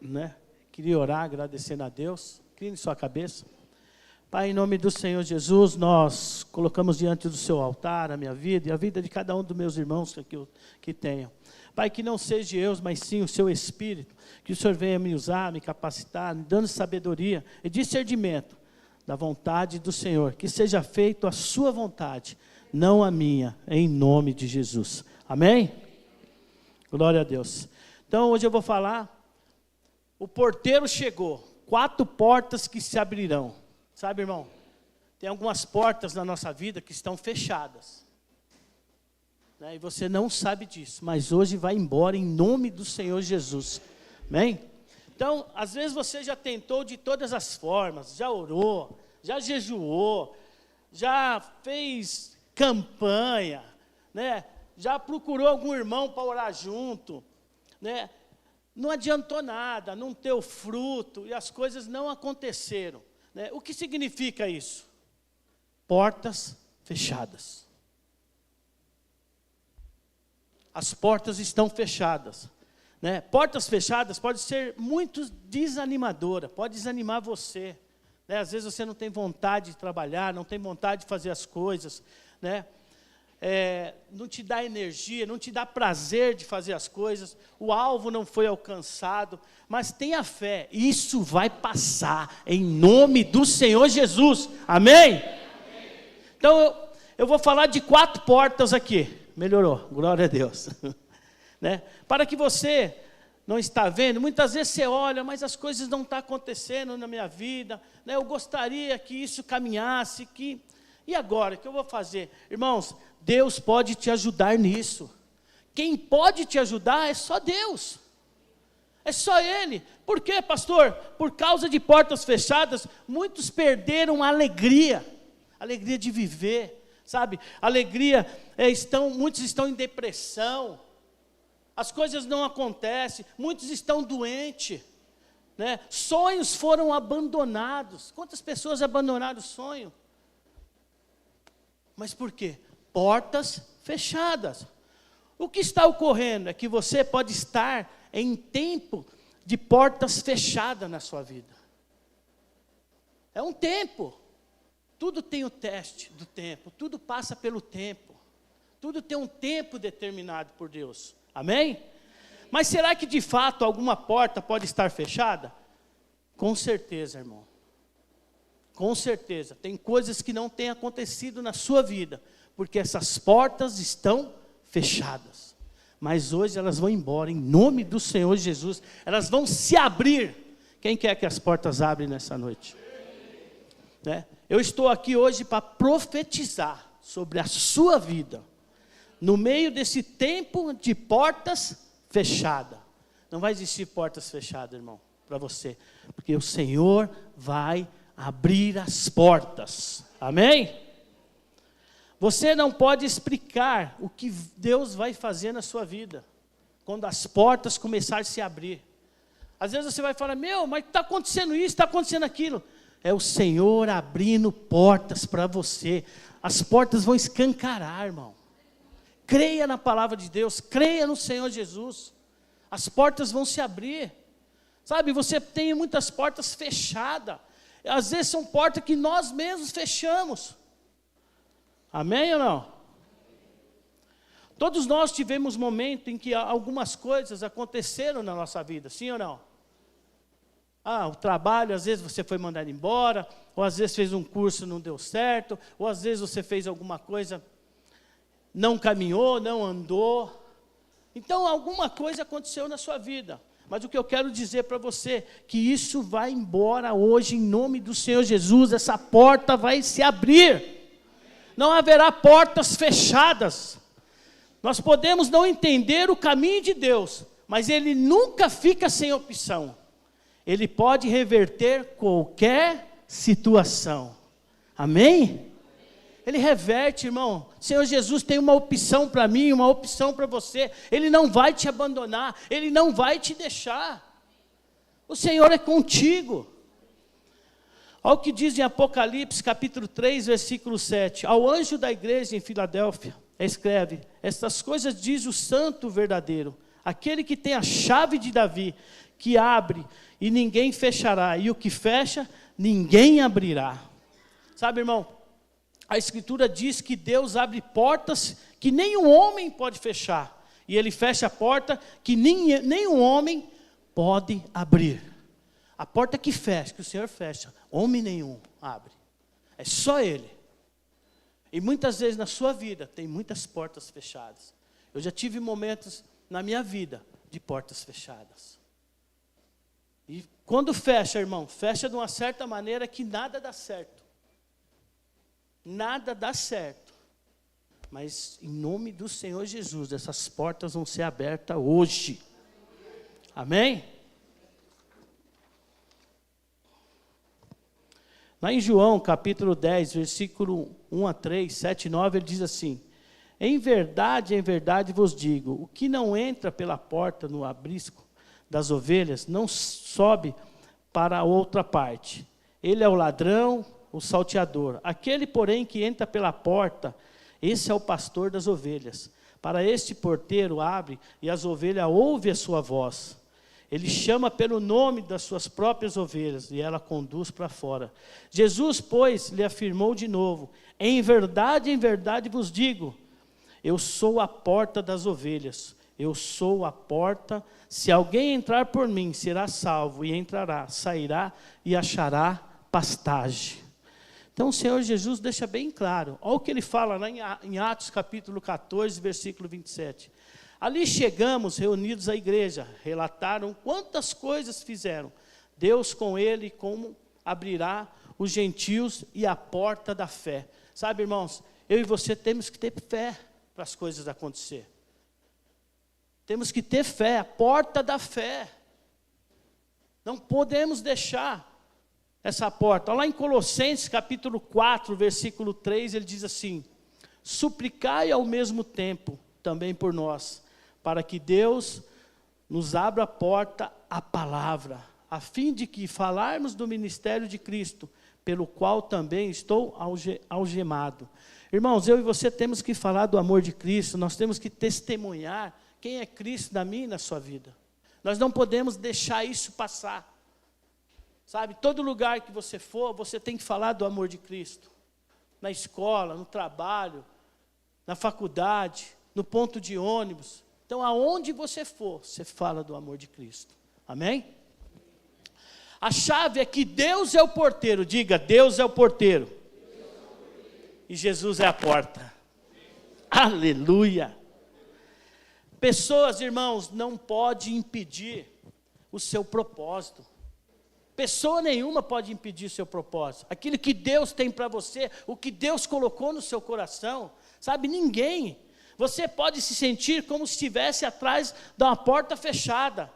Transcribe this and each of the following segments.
né? Queria orar agradecendo a Deus. Incline sua cabeça. Pai, em nome do Senhor Jesus, nós colocamos diante do seu altar a minha vida e a vida de cada um dos meus irmãos que tenham. Pai, que não seja eu, mas sim o seu Espírito, que o Senhor venha me usar, me capacitar, me dando sabedoria e discernimento da vontade do Senhor. Que seja feito a sua vontade, não a minha, em nome de Jesus. Amém? Glória a Deus. Então, hoje eu vou falar, o porteiro chegou, 4 portas que se abrirão. Sabe, irmão, tem algumas portas na nossa vida que estão fechadas, né? E você não sabe disso, mas hoje vai embora em nome do Senhor Jesus. Amém? Então, às vezes você já tentou de todas as formas, já orou, já jejuou, já fez campanha, né? Já procurou algum irmão para orar junto, né? Não adiantou nada, não deu fruto e as coisas não aconteceram. O que significa isso? Portas fechadas. As portas estão fechadas. Né? Portas fechadas pode ser muito desanimadora, pode desanimar você. Né? Às vezes você não tem vontade de trabalhar, não tem vontade de fazer as coisas. Né? Não te dá energia, não te dá prazer de fazer as coisas, o alvo não foi alcançado, mas tenha fé, isso vai passar, em nome do Senhor Jesus, amém? Então, eu vou falar de 4 portas aqui, melhorou, glória a Deus, né? Para que você não está vendo, muitas vezes você olha, mas as coisas não estão acontecendo na minha vida, né? Eu gostaria que isso caminhasse, e agora, o que eu vou fazer? Irmãos, Deus pode te ajudar nisso. Quem pode te ajudar é só Deus. É só Ele. Por quê, pastor? Por causa de portas fechadas, muitos perderam a alegria de viver, sabe? Alegria, muitos estão em depressão, as coisas não acontecem, muitos estão doentes, né? Sonhos foram abandonados. Quantas pessoas abandonaram o sonho? Mas por quê? Portas fechadas. O que está ocorrendo é que você pode estar em tempo de portas fechadas na sua vida. É um tempo. Tudo tem o teste do tempo. Tudo passa pelo tempo. Tudo tem um tempo determinado por Deus. Amém? Mas será que de fato alguma porta pode estar fechada? Com certeza, irmão. Com certeza. Tem coisas que não têm acontecido na sua vida, porque essas portas estão fechadas. Mas hoje elas vão embora, em nome do Senhor Jesus. Elas vão se abrir. Quem quer que as portas abrem nessa noite? Né? Eu estou aqui hoje para profetizar sobre a sua vida. No meio desse tempo de portas fechadas. Não vai existir portas fechadas, irmão, para você. Porque o Senhor vai abrir as portas. Amém? Você não pode explicar o que Deus vai fazer na sua vida, quando as portas começarem a se abrir. Às vezes você vai falar, mas está acontecendo isso, está acontecendo aquilo. É o Senhor abrindo portas para você. As portas vão escancarar, irmão. Creia na palavra de Deus, creia no Senhor Jesus. As portas vão se abrir. Sabe, você tem muitas portas fechadas. Às vezes são portas que nós mesmos fechamos. Amém ou não? Todos nós tivemos momento em que algumas coisas aconteceram na nossa vida, sim ou não? O trabalho, às vezes você foi mandado embora, ou às vezes fez um curso e não deu certo, ou às vezes você fez alguma coisa, não caminhou, não andou. Então alguma coisa aconteceu na sua vida. Mas o que eu quero dizer para você, que isso vai embora hoje, em nome do Senhor Jesus, essa porta vai se abrir. Não haverá portas fechadas. Nós podemos não entender o caminho de Deus, mas Ele nunca fica sem opção. Ele pode reverter qualquer situação. Amém? Ele reverte, irmão. O Senhor Jesus tem uma opção para mim, uma opção para você. Ele não vai te abandonar, Ele não vai te deixar. O Senhor é contigo. Olha o que diz em Apocalipse, capítulo 3, versículo 7. Ao anjo da igreja em Filadélfia, escreve: estas coisas diz o santo verdadeiro, aquele que tem a chave de Davi, que abre e ninguém fechará, e o que fecha, ninguém abrirá. Sabe, irmão, a Escritura diz que Deus abre portas que nenhum homem pode fechar, e Ele fecha a porta que nenhum homem pode abrir. A porta que fecha, que o Senhor fecha, homem nenhum abre. É só Ele. E muitas vezes na sua vida tem muitas portas fechadas. Eu já tive momentos na minha vida de portas fechadas. E quando fecha, irmão, fecha de uma certa maneira que nada dá certo. Nada dá certo. Mas em nome do Senhor Jesus, essas portas vão ser abertas hoje. Amém? Lá em João, capítulo 10, versículo 1 a 3, 7 e 9, ele diz assim: em verdade vos digo, o que não entra pela porta no abrisco das ovelhas, não sobe para a outra parte. Ele é o ladrão, o salteador. Aquele, porém, que entra pela porta, esse é o pastor das ovelhas. Para este porteiro abre, e as ovelhas ouvem a sua voz. Ele chama pelo nome das suas próprias ovelhas, e ela conduz para fora. Jesus, pois, lhe afirmou de novo: em verdade vos digo, eu sou a porta das ovelhas. Eu sou a porta. Se alguém entrar por mim, será salvo, e entrará, sairá e achará pastagem. Então o Senhor Jesus deixa bem claro. Olha o que ele fala lá em Atos capítulo 14, versículo 27. Ali chegamos reunidos à igreja, relataram quantas coisas fizeram. Deus com ele, como abrirá os gentios e a porta da fé. Sabe, irmãos, eu e você temos que ter fé para as coisas acontecer. Temos que ter fé, a porta da fé. Não podemos deixar essa porta. Olha lá em Colossenses capítulo 4, versículo 3, ele diz assim: suplicai ao mesmo tempo também por nós, para que Deus nos abra a porta à palavra, a fim de que falarmos do ministério de Cristo, pelo qual também estou algemado. Irmãos, eu e você temos que falar do amor de Cristo, nós temos que testemunhar quem é Cristo na minha e na sua vida. Nós não podemos deixar isso passar. Sabe, todo lugar que você for, você tem que falar do amor de Cristo. Na escola, no trabalho, na faculdade, no ponto de ônibus. Então, aonde você for, você fala do amor de Cristo. Amém? A chave é que Deus é o porteiro. Diga, Deus é o porteiro. E Jesus é a porta. Aleluia. Pessoas, irmãos, não podem impedir o seu propósito. Pessoa nenhuma pode impedir o seu propósito. Aquilo que Deus tem para você, o que Deus colocou no seu coração, sabe, ninguém. Você pode se sentir como se estivesse atrás de uma porta fechada,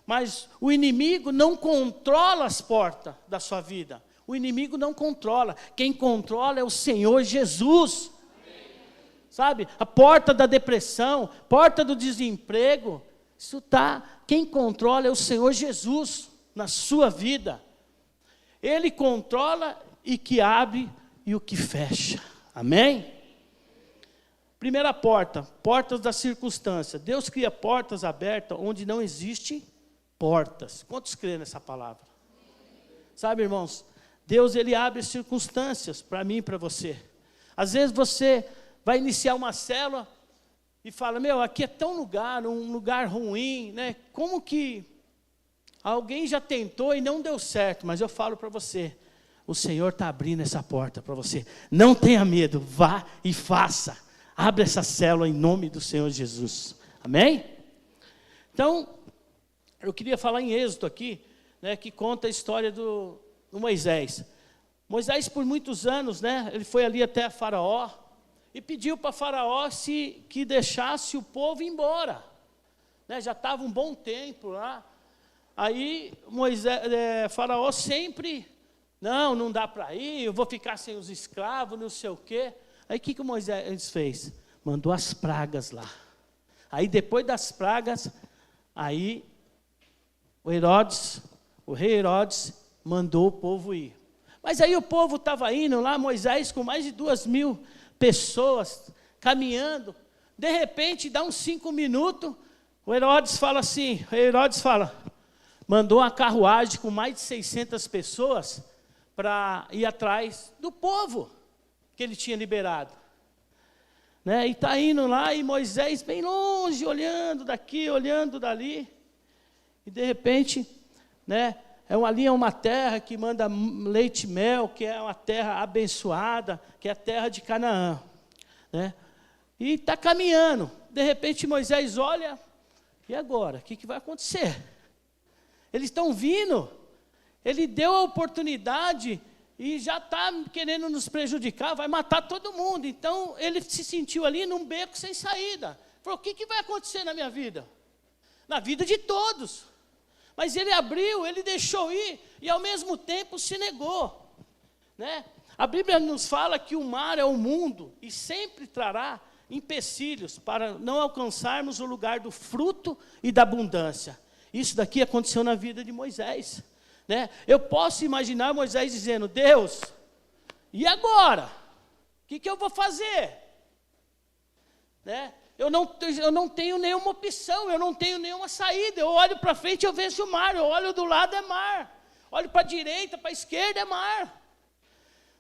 mas o inimigo não controla as portas da sua vida. O inimigo não controla. Quem controla é o Senhor Jesus. Sabe, a porta da depressão, porta do desemprego, isso está, quem controla é o Senhor Jesus na sua vida. Ele controla e que abre e o que fecha. Amém? Primeira porta, portas da circunstância. Deus cria portas abertas onde não existem portas. Quantos creem nessa palavra? Sabe, irmãos, Deus ele abre circunstâncias para mim e para você. Às vezes você vai iniciar uma célula e fala, aqui é tão um lugar ruim, né? Como que alguém já tentou e não deu certo? Mas eu falo para você, o Senhor está abrindo essa porta para você. Não tenha medo, vá e faça. Abre essa célula em nome do Senhor Jesus. Amém? Então, eu queria falar em Êxodo aqui, né, que conta a história do Moisés. Moisés, por muitos anos, né, ele foi ali até Faraó e pediu para Faraó que deixasse o povo ir embora. Né, já estava um bom tempo lá. Aí Faraó sempre, não dá para ir, eu vou ficar sem os escravos, não sei o quê. Aí o que Moisés fez? Mandou as pragas lá. Aí depois das pragas, aí o rei Herodes mandou o povo ir. Mas aí o povo estava indo lá, Moisés com mais de 2.000 pessoas caminhando. De repente, dá uns 5 minutos, o rei Herodes fala, mandou uma carruagem com mais de 600 pessoas para ir atrás do povo que ele tinha liberado. Né? E está indo lá, e Moisés bem longe, olhando daqui, olhando dali. E de repente, né, ali é uma terra que manda leite e mel, que é uma terra abençoada, que é a terra de Canaã. Né? E está caminhando. De repente Moisés olha, e agora? O que vai acontecer? Eles estão vindo. Ele deu a oportunidade e já está querendo nos prejudicar, vai matar todo mundo. Então ele se sentiu ali num beco sem saída. Falou, o que vai acontecer na minha vida? Na vida de todos. Mas ele abriu, ele deixou ir, e ao mesmo tempo se negou. Né? A Bíblia nos fala que o mar é o mundo, e sempre trará empecilhos para não alcançarmos o lugar do fruto e da abundância. Isso daqui aconteceu na vida de Moisés. Né? Eu posso imaginar Moisés dizendo, Deus, e agora? O que eu vou fazer? Né? Eu não tenho nenhuma opção, eu não tenho nenhuma saída. Eu olho para frente, eu vejo o mar, eu olho do lado, é mar. Olho para a direita, para a esquerda, é mar.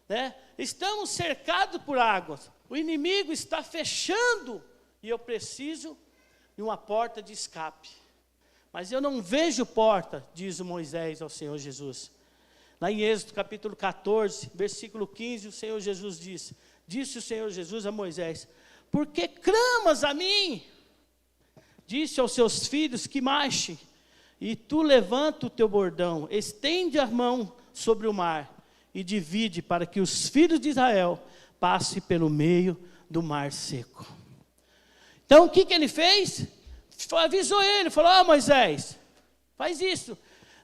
Né? Estamos cercados por águas. O inimigo está fechando e eu preciso de uma porta de escape. Mas eu não vejo porta, diz o Moisés ao Senhor Jesus. Lá em Êxodo capítulo 14, versículo 15, o Senhor Jesus disse o Senhor Jesus a Moisés, por que clamas a mim? Disse aos seus filhos que marchem, e tu levanta o teu bordão, estende a mão sobre o mar, e divide para que os filhos de Israel passem pelo meio do mar seco. Então o que ele fez? Avisou ele, falou, Moisés, faz isso.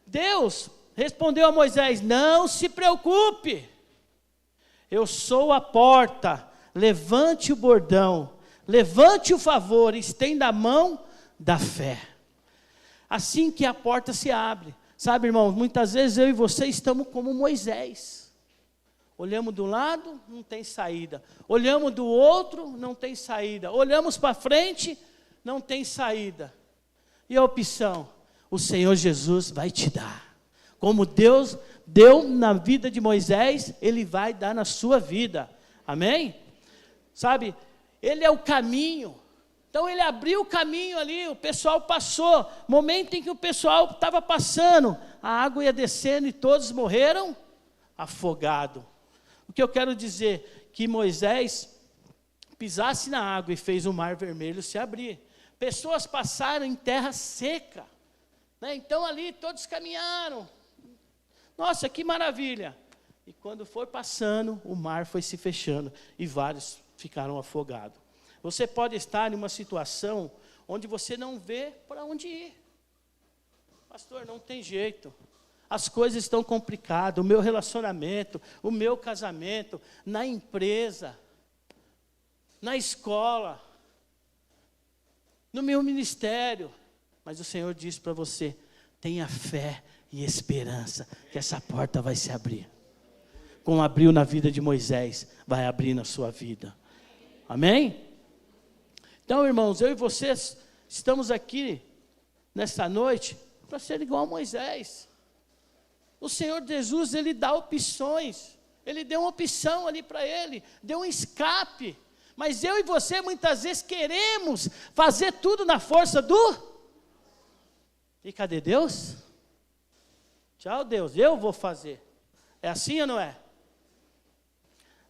Deus respondeu a Moisés, não se preocupe, eu sou a porta, levante o bordão, levante o favor, estenda a mão da fé. Assim que a porta se abre. Sabe, irmão, muitas vezes eu e você estamos como Moisés. Olhamos de um lado, não tem saída. Olhamos do outro, não tem saída. Olhamos para frente, não tem saída. E a opção? O Senhor Jesus vai te dar. Como Deus deu na vida de Moisés, Ele vai dar na sua vida. Amém? Sabe, Ele é o caminho. Então Ele abriu o caminho ali, o pessoal passou. Momento em que o pessoal estava passando, a água ia descendo e todos morreram afogados. O que eu quero dizer? Que Moisés pisasse na água e fez o mar vermelho se abrir. Pessoas passaram em terra seca. Né? Então ali todos caminharam. Nossa, que maravilha. E quando foi passando, o mar foi se fechando e vários ficaram afogados. Você pode estar em uma situação onde você não vê para onde ir. Pastor, não tem jeito. As coisas estão complicadas. O meu relacionamento, o meu casamento, na empresa, na escola, no meu ministério. Mas o Senhor diz para você, tenha fé e esperança, que essa porta vai se abrir. Como abriu na vida de Moisés, vai abrir na sua vida. Amém? Então, irmãos, eu e vocês estamos aqui nesta noite para ser igual a Moisés. O Senhor Jesus, Ele dá opções. Ele deu uma opção ali para ele, deu um escape. Mas eu e você muitas vezes queremos fazer tudo na força do... E cadê Deus? Tchau, Deus, eu vou fazer. É assim ou não é?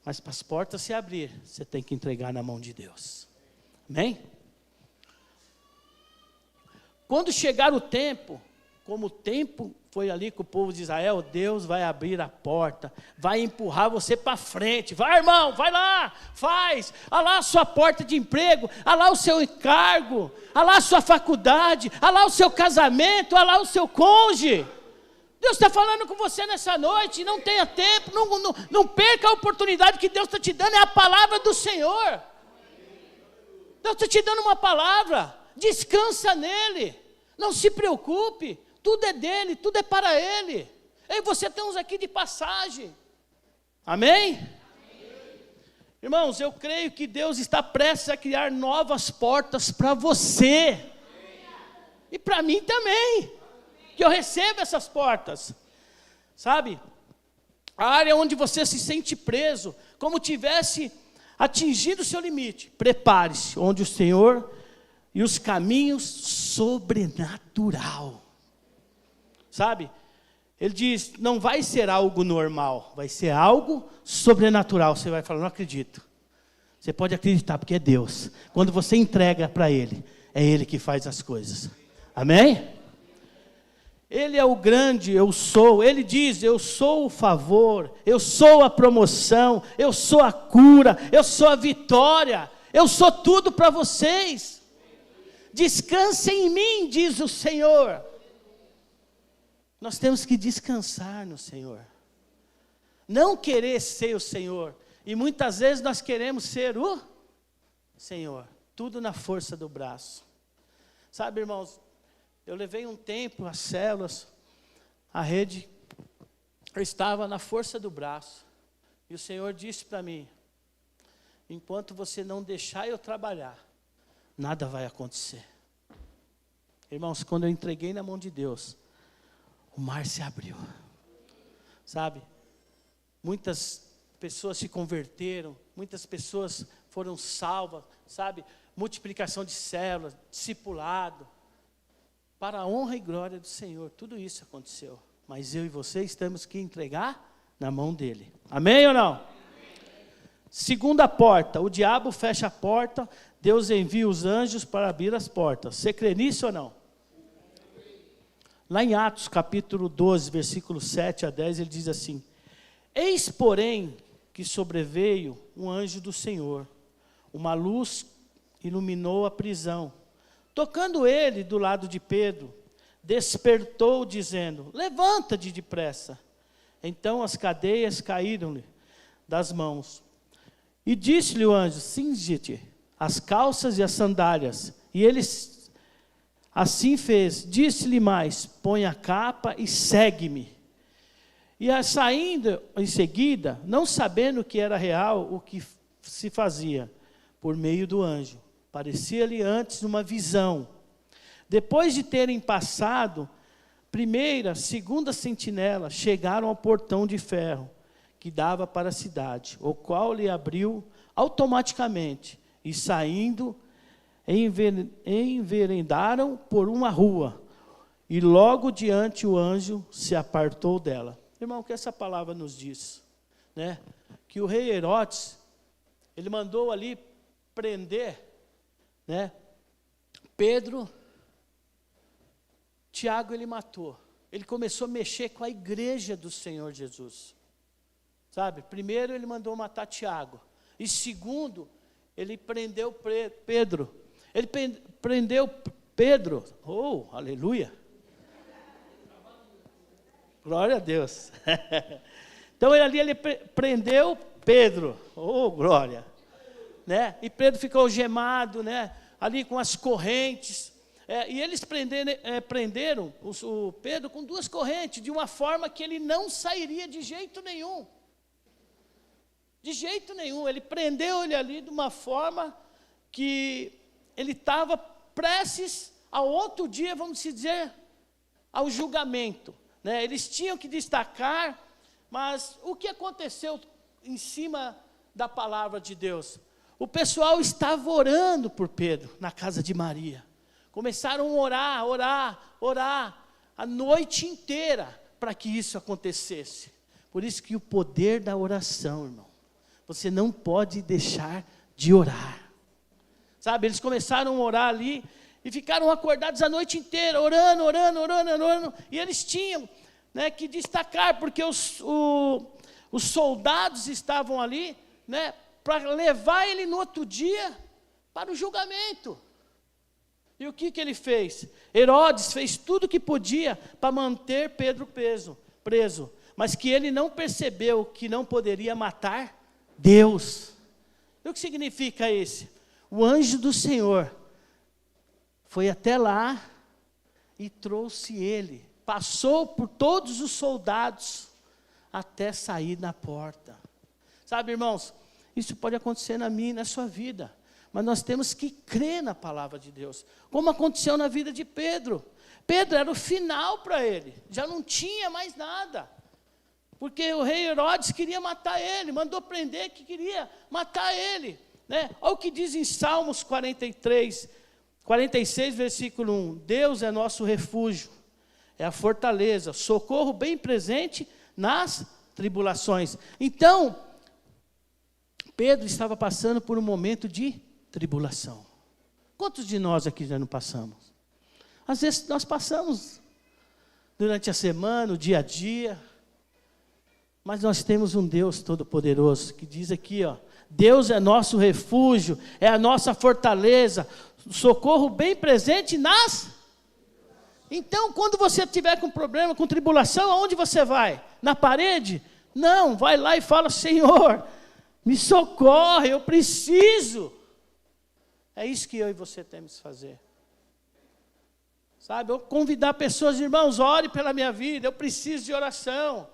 Mas para as portas se abrir, você tem que entregar na mão de Deus. Amém? Quando chegar o tempo, como o tempo foi ali com o povo de Israel, Deus vai abrir a porta, vai empurrar você para frente. Vai, irmão, vai lá, faz. Olha lá a sua porta de emprego, olha lá o seu encargo, olha lá a sua faculdade, olha lá o seu casamento, olha lá o seu cônjuge. Deus está falando com você nessa noite, não tenha tempo, não perca a oportunidade que Deus está te dando, é a palavra do Senhor. Deus está te dando uma palavra, descansa nele, não se preocupe, tudo é dele, tudo é para ele. Eu e você estamos aqui de passagem, amém? Irmãos, eu creio que Deus está prestes a criar novas portas para você, e para mim também. que eu receba essas portas. Sabe? A área onde você se sente preso, como tivesse atingido o seu limite. Prepare-se, onde o Senhor e os caminhos sobrenatural. Sabe? Ele diz, não vai ser algo normal, vai ser algo sobrenatural. Você vai falar, não acredito. Você pode acreditar, porque é Deus. Quando você entrega para Ele, é Ele que faz as coisas. Amém? Ele é o grande, eu sou. Ele diz, eu sou o favor, eu sou a promoção, eu sou a cura, eu sou a vitória, eu sou tudo para vocês. Descansem em mim, diz o Senhor. Nós temos que descansar no Senhor. Não querer ser o Senhor. E muitas vezes nós queremos ser o Senhor. Tudo na força do braço. Sabe, irmãos, eu levei um tempo as células, a rede, eu estava na força do braço. E o Senhor disse para mim, enquanto você não deixar eu trabalhar, nada vai acontecer. Irmãos, quando eu entreguei na mão de Deus, o mar se abriu. Sabe? Muitas pessoas se converteram, muitas pessoas foram salvas, sabe? Multiplicação de células, discipulado. Para a honra e glória do Senhor, tudo isso aconteceu. Mas eu e você temos que entregar na mão dele. Amém ou não? Amém. Segunda porta, o diabo fecha a porta, Deus envia os anjos para abrir as portas. Você crê nisso ou não? Lá em Atos capítulo 12, versículo 7 a 10, ele diz assim, eis porém que sobreveio um anjo do Senhor, uma luz iluminou a prisão. Tocando ele do lado de Pedro, despertou dizendo, levanta-te depressa. Então as cadeias caíram-lhe das mãos. E disse-lhe o anjo, cinge-te as calças e as sandálias. E ele assim fez, disse-lhe mais, põe a capa e segue-me. E saindo em seguida, não sabendo que era real o que se fazia, por meio do anjo, parecia-lhe antes uma visão. Depois de terem passado, primeira, segunda sentinela, chegaram ao portão de ferro, que dava para a cidade, o qual lhe abriu automaticamente, e saindo, enveredaram por uma rua, e logo diante o anjo se apartou dela. Irmão, o que essa palavra nos diz? Né? Que o rei Herodes, ele mandou ali prender, né? Pedro, Tiago ele matou. Ele começou a mexer com a igreja do Senhor Jesus. Sabe? Primeiro ele mandou matar Tiago. E segundo, ele prendeu Pedro. Ele prendeu Pedro. Oh, aleluia. Glória a Deus. Então ele prendeu Pedro. Oh, glória. Né? E Pedro ficou algemado, né? Ali com as correntes. E eles prenderam o Pedro com 2 correntes, de uma forma que ele não sairia de jeito nenhum. De jeito nenhum. Ele prendeu ele ali de uma forma que ele estava prestes ao outro dia, vamos dizer, ao julgamento. Né? Eles tinham que destacar, mas o que aconteceu em cima da palavra de Deus? O pessoal estava orando por Pedro na casa de Maria. Começaram a orar a noite inteira para que isso acontecesse. Por isso que o poder da oração, irmão, você não pode deixar de orar. Sabe, eles começaram a orar ali e ficaram acordados a noite inteira, orando. E eles tinham, né, que destacar, porque os soldados estavam ali, né, para levar ele no outro dia para o julgamento. E o que ele fez? Herodes fez tudo o que podia para manter Pedro preso, mas que ele não percebeu que não poderia matar Deus. E o que significa isso? O anjo do Senhor foi até lá e trouxe ele, passou por todos os soldados até sair na porta. Sabe, irmãos, isso pode acontecer na minha e na sua vida, mas nós temos que crer na palavra de Deus, como aconteceu na vida de Pedro. Pedro era o final para ele, já não tinha mais nada. Porque o rei Herodes queria matar ele, mandou prender que queria matar ele. Né? Olha o que diz em Salmos 46, versículo 1. Deus é nosso refúgio, é a fortaleza, socorro bem presente nas tribulações. Então, Pedro estava passando por um momento de tribulação. Quantos de nós aqui já não passamos? Às vezes nós passamos durante a semana, o dia a dia, mas nós temos um Deus todo-poderoso, que diz aqui, ó, Deus é nosso refúgio, é a nossa fortaleza, socorro bem presente nas... Então, quando você tiver com problema, com tribulação, aonde você vai? Na parede? Não, vai lá e fala, Senhor, me socorre, eu preciso. É isso que eu e você temos que fazer. Sabe, eu convidar pessoas, irmãos, ore pela minha vida, eu preciso de oração.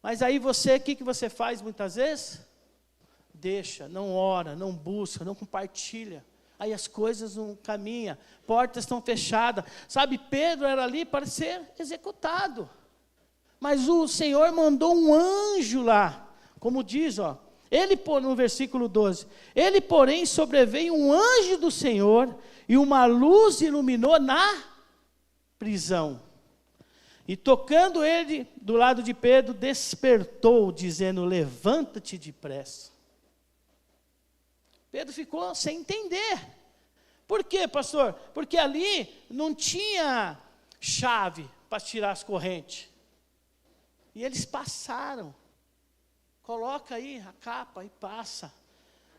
Mas aí você, o que você faz muitas vezes? Deixa, não ora, não busca, não compartilha. Aí as coisas não caminham, portas estão fechadas. Sabe, Pedro era ali para ser executado. Mas o Senhor mandou um anjo lá, como diz, ó. Ele, no versículo 12, ele, porém, sobreveio um anjo do Senhor, e uma luz iluminou na prisão. E tocando ele do lado de Pedro, despertou, dizendo, levanta-te depressa. Pedro ficou sem entender. Por quê, pastor? Porque ali não tinha chave para tirar as correntes. E eles passaram. Coloca aí a capa e passa.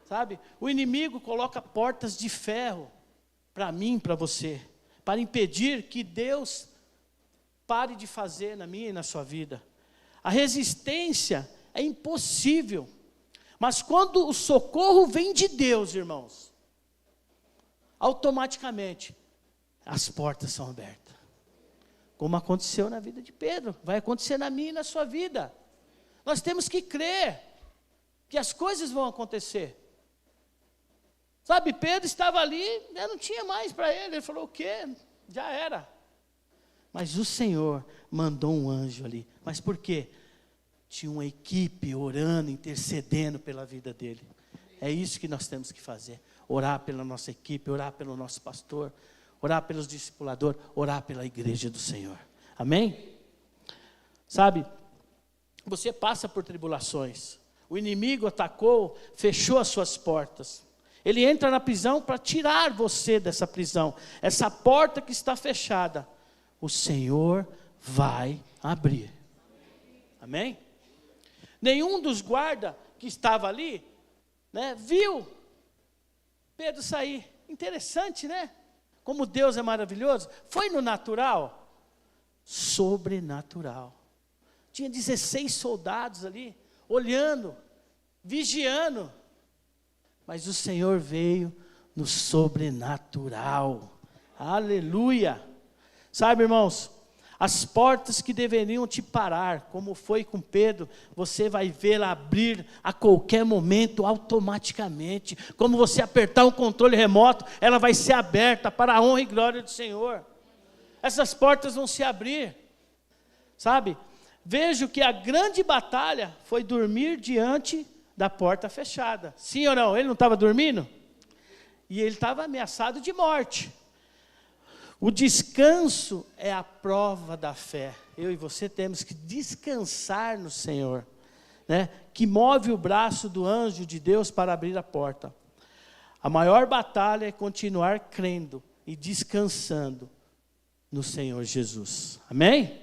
Sabe? O inimigo coloca portas de ferro para mim, para você, para impedir que Deus pare de fazer na minha e na sua vida. A resistência é impossível. Mas quando o socorro vem de Deus, irmãos, automaticamente as portas são abertas. Como aconteceu na vida de Pedro, vai acontecer na minha e na sua vida. Nós temos que crer que as coisas vão acontecer. Sabe, Pedro estava ali, não tinha mais para ele. Ele falou, o quê? Já era. Mas o Senhor mandou um anjo ali. Mas por quê? Tinha uma equipe orando, intercedendo pela vida dele. É isso que nós temos que fazer. Orar pela nossa equipe, orar pelo nosso pastor, orar pelos discipuladores, orar pela igreja do Senhor. Amém? Sabe, você passa por tribulações. O inimigo atacou, fechou as suas portas. Ele entra na prisão para tirar você dessa prisão. Essa porta que está fechada, o Senhor vai abrir. Amém? Nenhum dos guardas que estava ali, né, viu Pedro sair. Interessante, né? Como Deus é maravilhoso. Foi no natural? Sobrenatural. Tinha 16 soldados ali, olhando, vigiando. Mas o Senhor veio no sobrenatural. Aleluia. Sabe, irmãos, as portas que deveriam te parar, como foi com Pedro, você vai vê-la abrir a qualquer momento, automaticamente. Como você apertar um controle remoto, ela vai ser aberta para a honra e glória do Senhor. Essas portas vão se abrir. Sabe, vejo que a grande batalha foi dormir diante da porta fechada. Sim ou não? Ele não estava dormindo? E ele estava ameaçado de morte. O descanso é a prova da fé. Eu e você temos que descansar no Senhor, né? Que move o braço do anjo de Deus para abrir a porta. A maior batalha é continuar crendo e descansando no Senhor Jesus. Amém?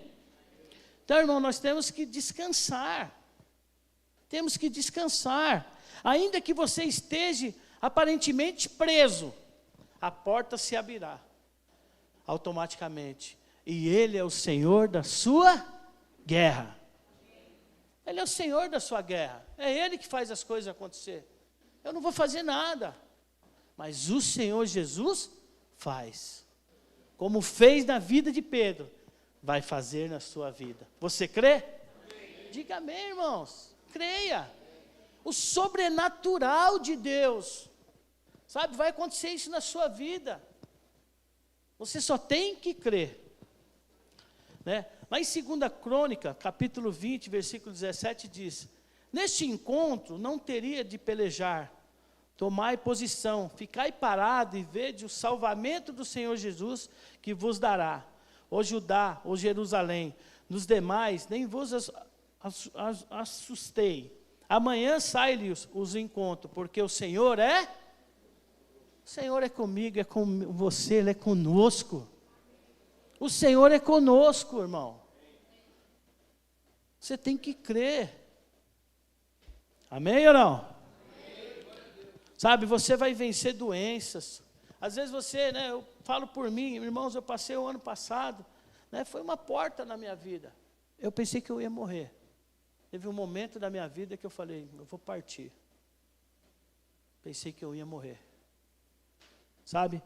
Então, irmão, nós temos que descansar. Temos que descansar. Ainda que você esteja aparentemente preso, a porta se abrirá automaticamente. E Ele é o Senhor da sua guerra. Ele é o Senhor da sua guerra. É Ele que faz as coisas acontecer. Eu não vou fazer nada. Mas o Senhor Jesus faz. Como fez na vida de Pedro, vai fazer na sua vida. Você crê? Amém. Diga amém, irmãos. Creia. O sobrenatural de Deus. Sabe, vai acontecer isso na sua vida. Você só tem que crer. né? Lá em 2 Crônica, capítulo 20, versículo 17, diz: neste encontro não teria de pelejar, tomai posição, ficai parado e vede o salvamento do Senhor Jesus, que vos dará, ó Judá, ó Jerusalém, nos demais nem vos assustei, amanhã sai-lhes os encontros, porque o Senhor é comigo, é com você, Ele é conosco. O Senhor é conosco, irmão. Você tem que crer. Amém ou não? Amém. Sabe, você vai vencer doenças. Às vezes você, né, eu falo por mim, irmãos, eu passei o ano passado, né, foi uma porta na minha vida. Eu pensei que eu ia morrer. Teve um momento da minha vida que eu falei, eu vou partir. Pensei que eu ia morrer. Sabe,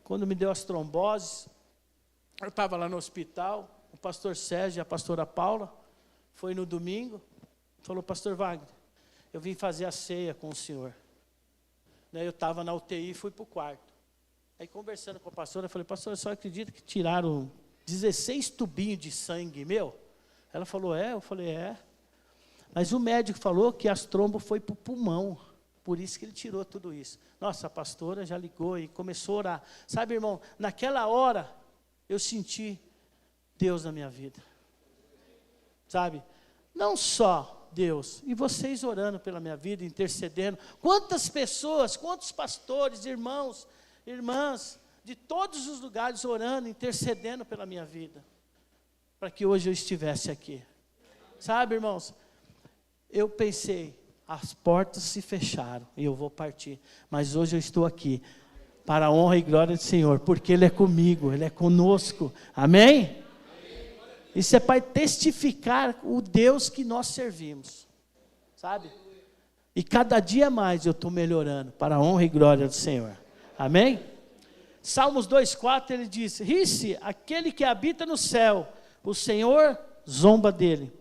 quando me deu as tromboses, eu estava lá no hospital, o pastor Sérgio e a pastora Paula, foi no domingo, falou, pastor Wagner, eu vim fazer a ceia com o senhor. Eu estava na UTI e fui para o quarto. Aí conversando com a pastora, eu falei, pastor, eu só acredito que tiraram 16 tubinhos de sangue meu? Ela falou, eu falei, mas o médico falou que as trombas foi para o pulmão. Por isso que ele tirou tudo isso. Nossa, a pastora já ligou e começou a orar. Sabe, irmão, naquela hora, eu senti Deus na minha vida. Sabe? Não só Deus, e vocês orando pela minha vida, intercedendo. Quantas pessoas, quantos pastores, irmãos, irmãs, de todos os lugares orando, intercedendo pela minha vida. Para que hoje eu estivesse aqui. Sabe, irmãos, eu pensei, as portas se fecharam e eu vou partir. Mas hoje eu estou aqui, para a honra e glória do Senhor, porque Ele é comigo, Ele é conosco. Amém? Isso é para testificar o Deus que nós servimos. Sabe? E cada dia mais eu estou melhorando, para a honra e glória do Senhor. Amém? Salmos 2,4 ele diz, ri-se aquele que habita no céu, o Senhor zomba dele.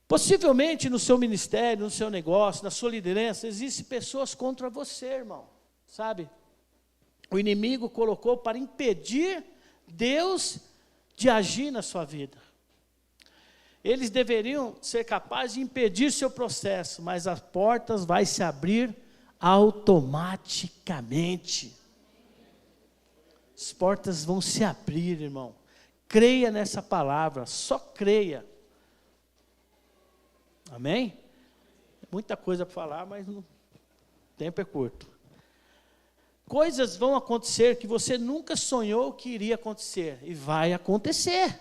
Possivelmente no seu ministério, no seu negócio, na sua liderança, existem pessoas contra você, irmão, sabe? O inimigo colocou para impedir Deus de agir na sua vida. Eles deveriam ser capazes de impedir seu processo, mas as portas vão se abrir automaticamente. As portas vão se abrir, irmão. Creia nessa palavra, só creia. Amém? Muita coisa para falar, mas o tempo é curto. Coisas vão acontecer que você nunca sonhou que iria acontecer. E vai acontecer.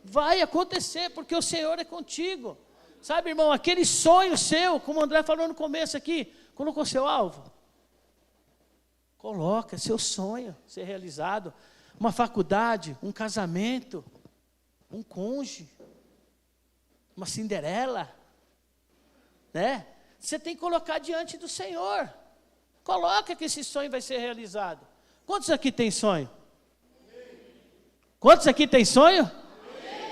Vai acontecer, porque o Senhor é contigo. Sabe, irmão, aquele sonho seu, como o André falou no começo aqui, colocou seu alvo? Coloca seu sonho ser realizado. Uma faculdade, um casamento, um cônjuge, uma Cinderela, né? Você tem que colocar diante do Senhor. Coloca que esse sonho vai ser realizado. Quantos aqui tem sonho? Quantos aqui tem sonho?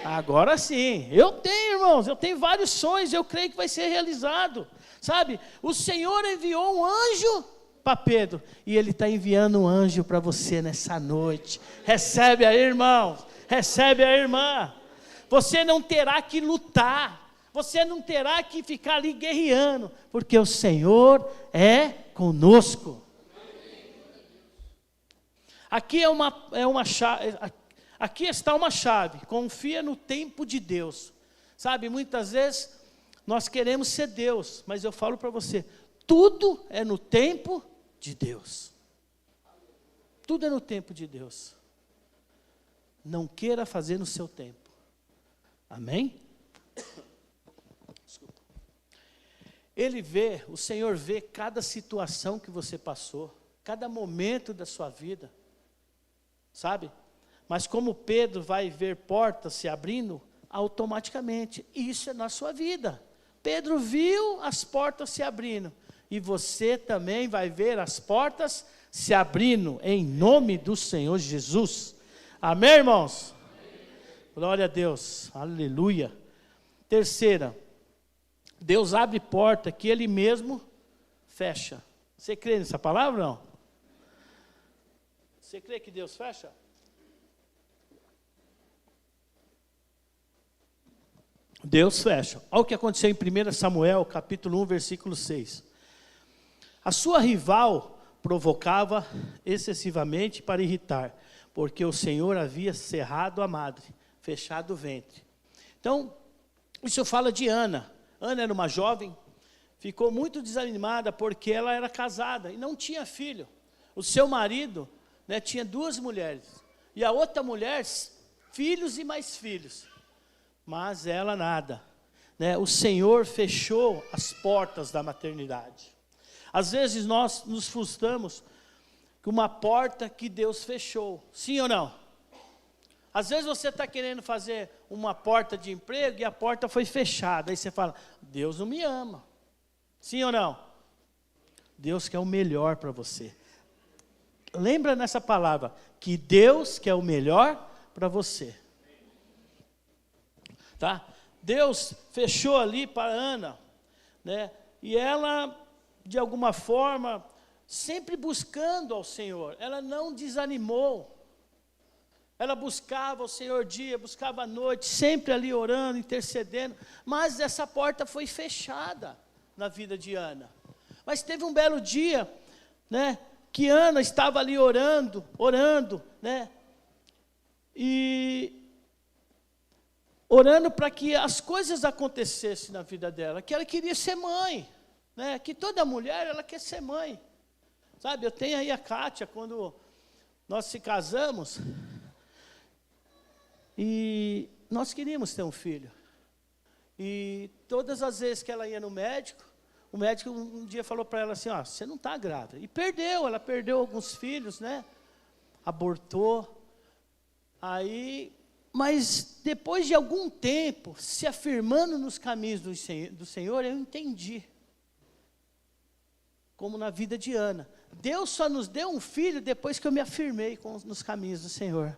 Agora sim. Eu tenho, irmãos, eu tenho vários sonhos, eu creio que vai ser realizado. Sabe, o Senhor enviou um anjo para Pedro, e Ele está enviando um anjo para você nessa noite. Recebe aí, irmão, recebe aí, irmã. Você não terá que lutar, você não terá que ficar ali guerreando, porque o Senhor é conosco. Aqui aqui está uma chave, confia no tempo de Deus. Sabe, muitas vezes nós queremos ser Deus, mas eu falo para você, tudo é no tempo de Deus. Tudo é no tempo de Deus. Não queira fazer no seu tempo. Amém? Desculpa. O Senhor vê cada situação que você passou, cada momento da sua vida, sabe? Mas como Pedro vai ver portas se abrindo, automaticamente, isso é na sua vida. Pedro viu as portas se abrindo, e você também vai ver as portas se abrindo, em nome do Senhor Jesus. Amém, irmãos? Glória a Deus, aleluia. Terceira, Deus abre porta que Ele mesmo fecha. Você crê nessa palavra ou não? Você crê que Deus fecha? Deus fecha. Olha o que aconteceu em 1 Samuel, capítulo 1, versículo 6. A sua rival provocava excessivamente para irritar, porque o Senhor havia cerrado a madre, fechado o ventre. Então, isso fala de Ana. Ana era uma jovem, ficou muito desanimada porque ela era casada e não tinha filho. O seu marido, né, tinha 2 mulheres, e a outra mulher, filhos e mais filhos, mas ela nada, né? O Senhor fechou as portas da maternidade. Às vezes nós nos frustramos com uma porta que Deus fechou, sim ou não? Às vezes você está querendo fazer uma porta de emprego e a porta foi fechada, aí você fala, Deus não me ama, sim ou não? Deus quer o melhor para você. Lembra nessa palavra, que Deus quer o melhor para você. Tá? Deus fechou ali para Ana, né? E ela, de alguma forma, sempre buscando ao Senhor, ela não desanimou. Ela buscava o Senhor dia, buscava a noite, sempre ali orando, intercedendo, mas essa porta foi fechada na vida de Ana. Mas teve um belo dia, né, que Ana estava ali orando, né, e orando para que as coisas acontecessem na vida dela, que ela queria ser mãe, né, que toda mulher, ela quer ser mãe, sabe, eu tenho aí a Kátia, quando nós se casamos, e nós queríamos ter um filho, e todas as vezes que ela ia no médico, o médico um dia falou para ela assim, ó, você não está grávida. E ela perdeu alguns filhos, né? Abortou. Aí, mas depois de algum tempo, se afirmando nos caminhos do Senhor, eu entendi. Como na vida de Ana. Deus só nos deu um filho depois que eu me afirmei nos caminhos do Senhor.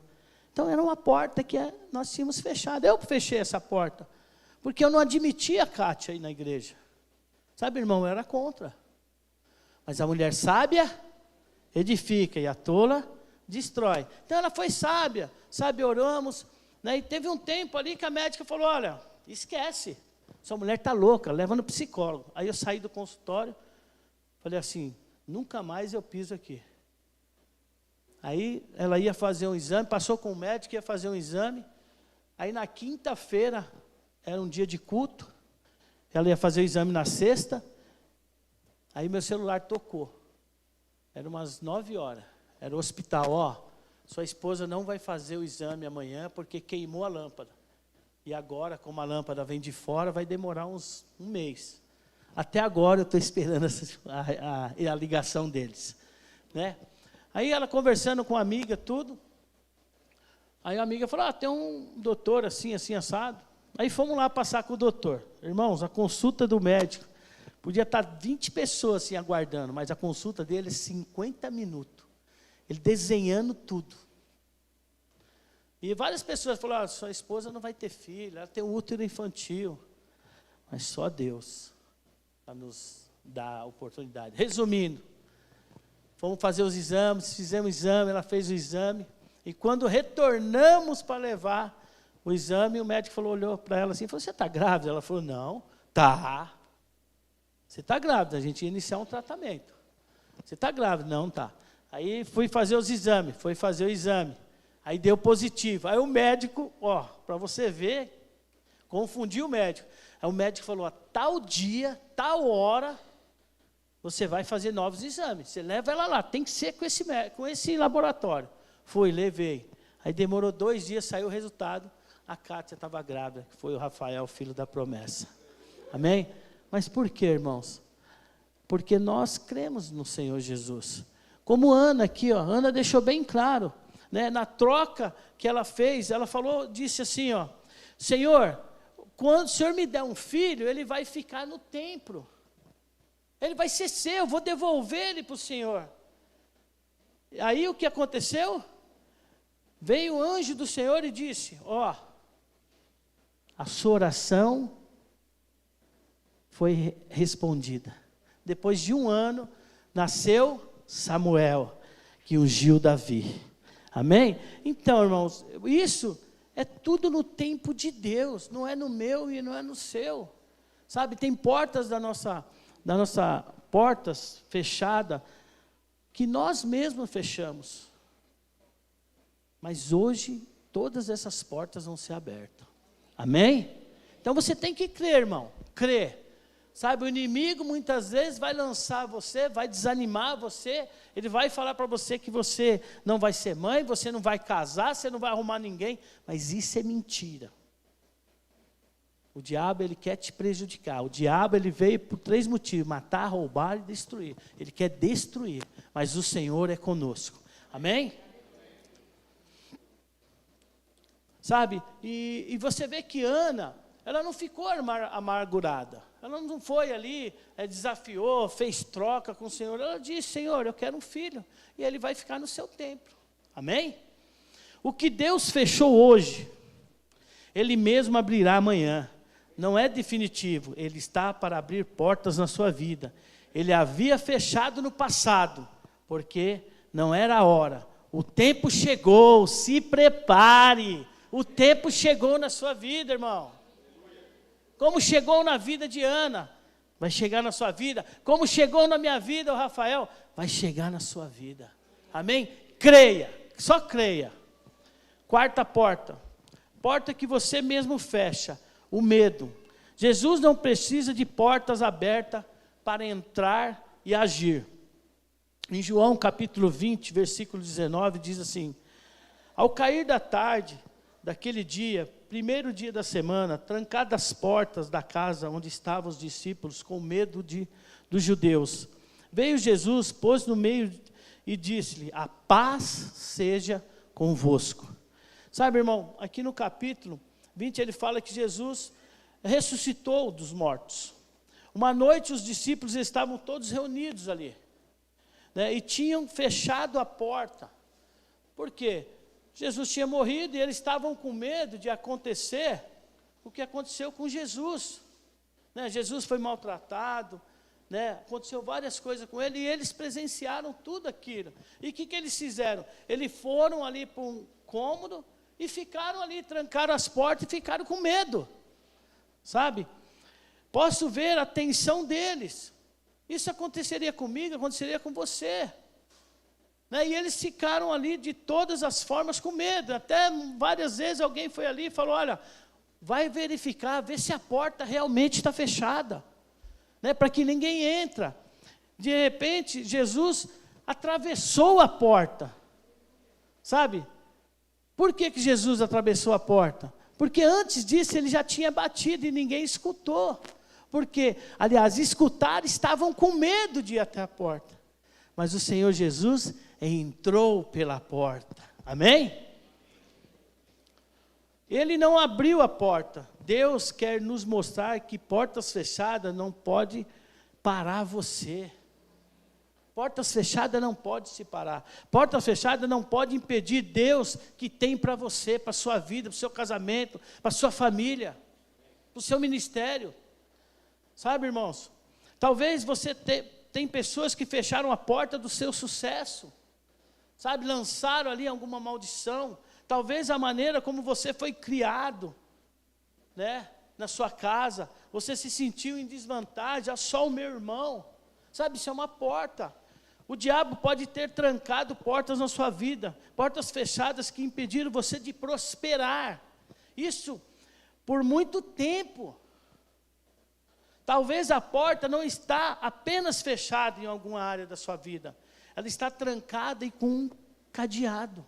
Então era uma porta que nós tínhamos fechado. Eu fechei essa porta, porque eu não admitia a Kátia aí na igreja. Sabe, irmão, eu era contra. Mas a mulher sábia edifica e a tola destrói. Então ela foi sábia, sabe, oramos, né? E teve um tempo ali que a médica falou, olha, esquece, sua mulher está louca, leva no psicólogo. Aí eu saí do consultório, falei assim, nunca mais eu piso aqui. Aí ela ia fazer um exame, passou com o médico, ia fazer um exame. Aí na quinta-feira, era um dia de culto, ela ia fazer o exame na sexta, aí meu celular tocou. Era umas 9 horas, era o hospital, ó, sua esposa não vai fazer o exame amanhã porque queimou a lâmpada. E agora, como a lâmpada vem de fora, vai demorar um mês. Até agora eu estou esperando a ligação deles, né? Aí ela conversando com a amiga, tudo. Aí a amiga falou, tem um doutor assim, assim, assado. Aí fomos lá passar com o doutor. Irmãos, a consulta do médico, podia estar 20 pessoas assim aguardando, mas a consulta dele é 50 minutos. Ele desenhando tudo. E várias pessoas falaram, sua esposa não vai ter filho, ela tem um útero infantil. Mas só Deus para nos dar a oportunidade. Resumindo, fomos fazer os exames, fizemos o exame, ela fez o exame. E quando retornamos para levar o exame, o médico olhou para ela assim, falou, você está grávida? Ela falou, não, tá. Você está grávida, a gente ia iniciar um tratamento. Você está grávida? Não, tá. Aí fui fazer os exames, aí deu positivo. Aí o médico, para você ver, confundiu o médico. Aí o médico falou, tal dia, tal hora, você vai fazer novos exames. Você leva ela lá, tem que ser com esse laboratório. Fui, levei. Aí demorou 2 dias, saiu o resultado. A Kátia estava grávida, que foi o Rafael, filho da promessa. Amém? Mas por quê, irmãos? Porque nós cremos no Senhor Jesus. Como Ana aqui, Ana deixou bem claro, né? Na troca que ela fez, ela disse assim, Senhor, quando o Senhor me der um filho, ele vai ficar no templo. Ele vai ser seu, eu vou devolver ele para o Senhor. Aí o que aconteceu? Veio o anjo do Senhor e disse, a sua oração foi respondida. Depois de 1 ano, nasceu Samuel, que ungiu Davi. Amém? Então, irmãos, isso É tudo no tempo de Deus, não é no meu e não é no seu. Sabe, tem portas da nossa portas fechadas que nós mesmos fechamos. Mas hoje todas essas portas vão ser abertas. Amém? Então você tem que crer, irmão. Crer. Sabe, o inimigo muitas vezes vai lançar você, vai desanimar você, ele vai falar para você que você não vai ser mãe, você não vai casar, você não vai arrumar ninguém, mas isso é mentira. O diabo, ele quer te prejudicar. O diabo, ele veio por 3 motivos: matar, roubar e destruir. Ele quer destruir, mas o Senhor é conosco. Amém? Sabe, e você vê que Ana, ela não ficou amargurada. Ela não foi ali, desafiou, fez troca com o Senhor. Ela disse: Senhor, eu quero um filho. E ele vai ficar no seu templo. Amém? O que Deus fechou hoje, Ele mesmo abrirá amanhã. Não é definitivo. Ele está para abrir portas na sua vida. Ele havia fechado no passado, porque não era a hora. O tempo chegou, se prepare. O tempo chegou na sua vida, irmão. Como chegou na vida de Ana, vai chegar na sua vida. Como chegou na minha vida, o Rafael, vai chegar na sua vida. Amém? Creia, só creia. 4ª porta. Porta que você mesmo fecha, o medo. Jesus não precisa de portas abertas para entrar e agir. Em João capítulo 20, versículo 19, diz assim: ao cair da tarde daquele dia, primeiro dia da semana, trancadas as portas da casa onde estavam os discípulos, com medo dos judeus, veio Jesus, pôs no meio e disse-lhe: a paz seja convosco. Sabe, irmão, aqui no capítulo 20 ele fala que Jesus ressuscitou dos mortos. Uma noite os discípulos estavam todos reunidos ali, né, e tinham fechado a porta. Por quê? Jesus tinha morrido e eles estavam com medo de acontecer o que aconteceu com Jesus. Né? Jesus foi maltratado, né? Aconteceu várias coisas com ele e eles presenciaram tudo aquilo. E o que eles fizeram? Eles foram ali para um cômodo e ficaram ali, trancaram as portas e ficaram com medo. Sabe? Posso ver a tensão deles. Isso aconteceria comigo, aconteceria com você. Né? E eles ficaram ali de todas as formas com medo. Até várias vezes alguém foi ali e falou: olha, vai verificar, ver se a porta realmente está fechada, né? Para que ninguém entra. De repente, Jesus atravessou a porta. Sabe? Por que Jesus atravessou a porta? Porque antes disso ele já tinha batido e ninguém escutou. Porque, aliás, escutaram, estavam com medo de ir até a porta. Mas o Senhor Jesus entrou pela porta. Amém? Ele não abriu a porta. Deus quer nos mostrar que portas fechadas não podem parar você. Portas fechadas não podem se parar. Portas fechadas não podem impedir Deus que tem para você, para a sua vida, para o seu casamento, para a sua família, para o seu ministério. Sabe, irmãos? Talvez você tem pessoas que fecharam a porta do seu sucesso. Sabe, lançaram ali alguma maldição. Talvez a maneira como você foi criado, né, na sua casa, você se sentiu em desvantagem, só o meu irmão. Sabe, isso é uma porta. O diabo pode ter trancado portas na sua vida, portas fechadas que impediram você de prosperar. Isso por muito tempo. Talvez a porta não está apenas fechada em alguma área da sua vida. Ela está trancada e com um cadeado.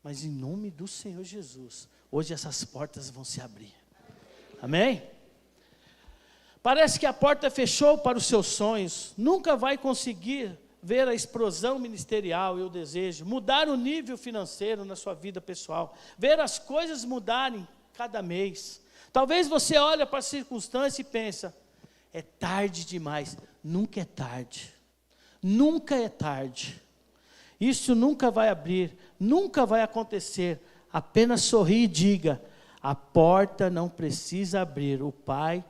Mas em nome do Senhor Jesus, hoje essas portas vão se abrir. Amém? Parece que a porta fechou para os seus sonhos. Nunca vai conseguir ver a explosão ministerial e o desejo, mudar o nível financeiro na sua vida pessoal, ver as coisas mudarem cada mês. Talvez você olhe para a circunstância e pensa: é tarde demais. Nunca é tarde. Nunca é tarde. Isso nunca vai abrir, nunca vai acontecer. Apenas sorri e diga: a porta não precisa abrir. O Pai,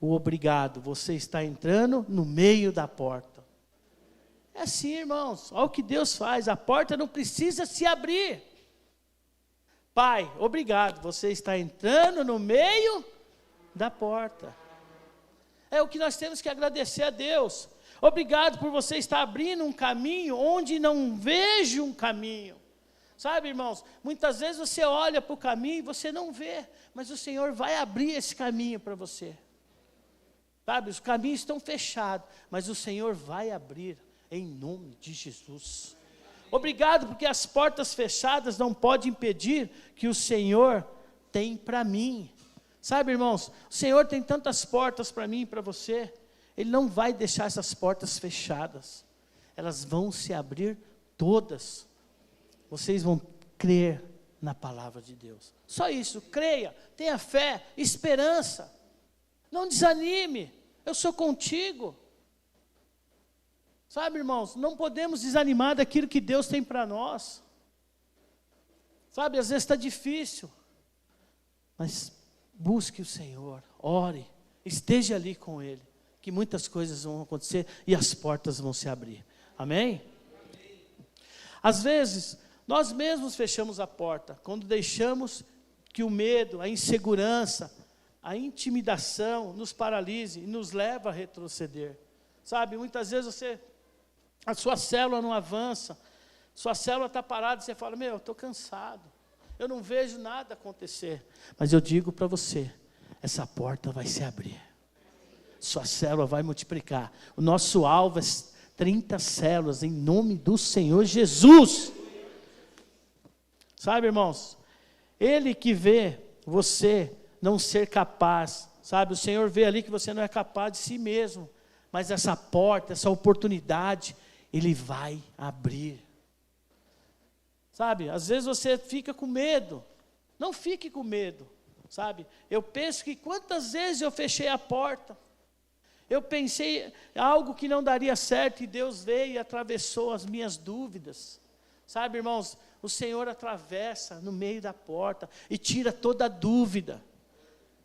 o obrigado. Você está entrando no meio da porta. É assim, irmãos, olha o que Deus faz, a porta não precisa se abrir. Pai, obrigado, você está entrando no meio da porta. É o que nós temos que agradecer a Deus. Obrigado por você estar abrindo um caminho onde não vejo um caminho. Sabe, irmãos, muitas vezes você olha para o caminho e você não vê, mas o Senhor vai abrir esse caminho para você. Sabe, os caminhos estão fechados, mas o Senhor vai abrir, em nome de Jesus. Obrigado, porque as portas fechadas não podem impedir que o Senhor tem para mim. Sabe, irmãos, o Senhor tem tantas portas para mim e para você, Ele não vai deixar essas portas fechadas, elas vão se abrir todas. Vocês vão crer na palavra de Deus, só isso, creia, tenha fé, esperança, não desanime, eu sou contigo. Sabe, irmãos, não podemos desanimar daquilo que Deus tem para nós. Sabe, às vezes está difícil, mas busque o Senhor, ore, esteja ali com Ele, que muitas coisas vão acontecer e as portas vão se abrir. Amém? Às vezes, nós mesmos fechamos a porta, quando deixamos que o medo, a insegurança, a intimidação nos paralise e nos leva a retroceder. Sabe, muitas vezes a sua célula não avança, sua célula está parada e você fala, eu estou cansado, eu não vejo nada acontecer. Mas eu digo para você, essa porta vai se abrir, sua célula vai multiplicar. O nosso alvo é 30 células, em nome do Senhor Jesus. Sabe, irmãos, Ele que vê você não ser capaz, sabe, o Senhor vê ali que você não é capaz de si mesmo, mas essa porta, essa oportunidade, Ele vai abrir. Sabe, às vezes você fica com medo, não fique com medo, sabe, eu penso que quantas vezes eu fechei a porta, eu pensei algo que não daria certo e Deus veio e atravessou as minhas dúvidas. Sabe, irmãos, o Senhor atravessa no meio da porta e tira toda a dúvida,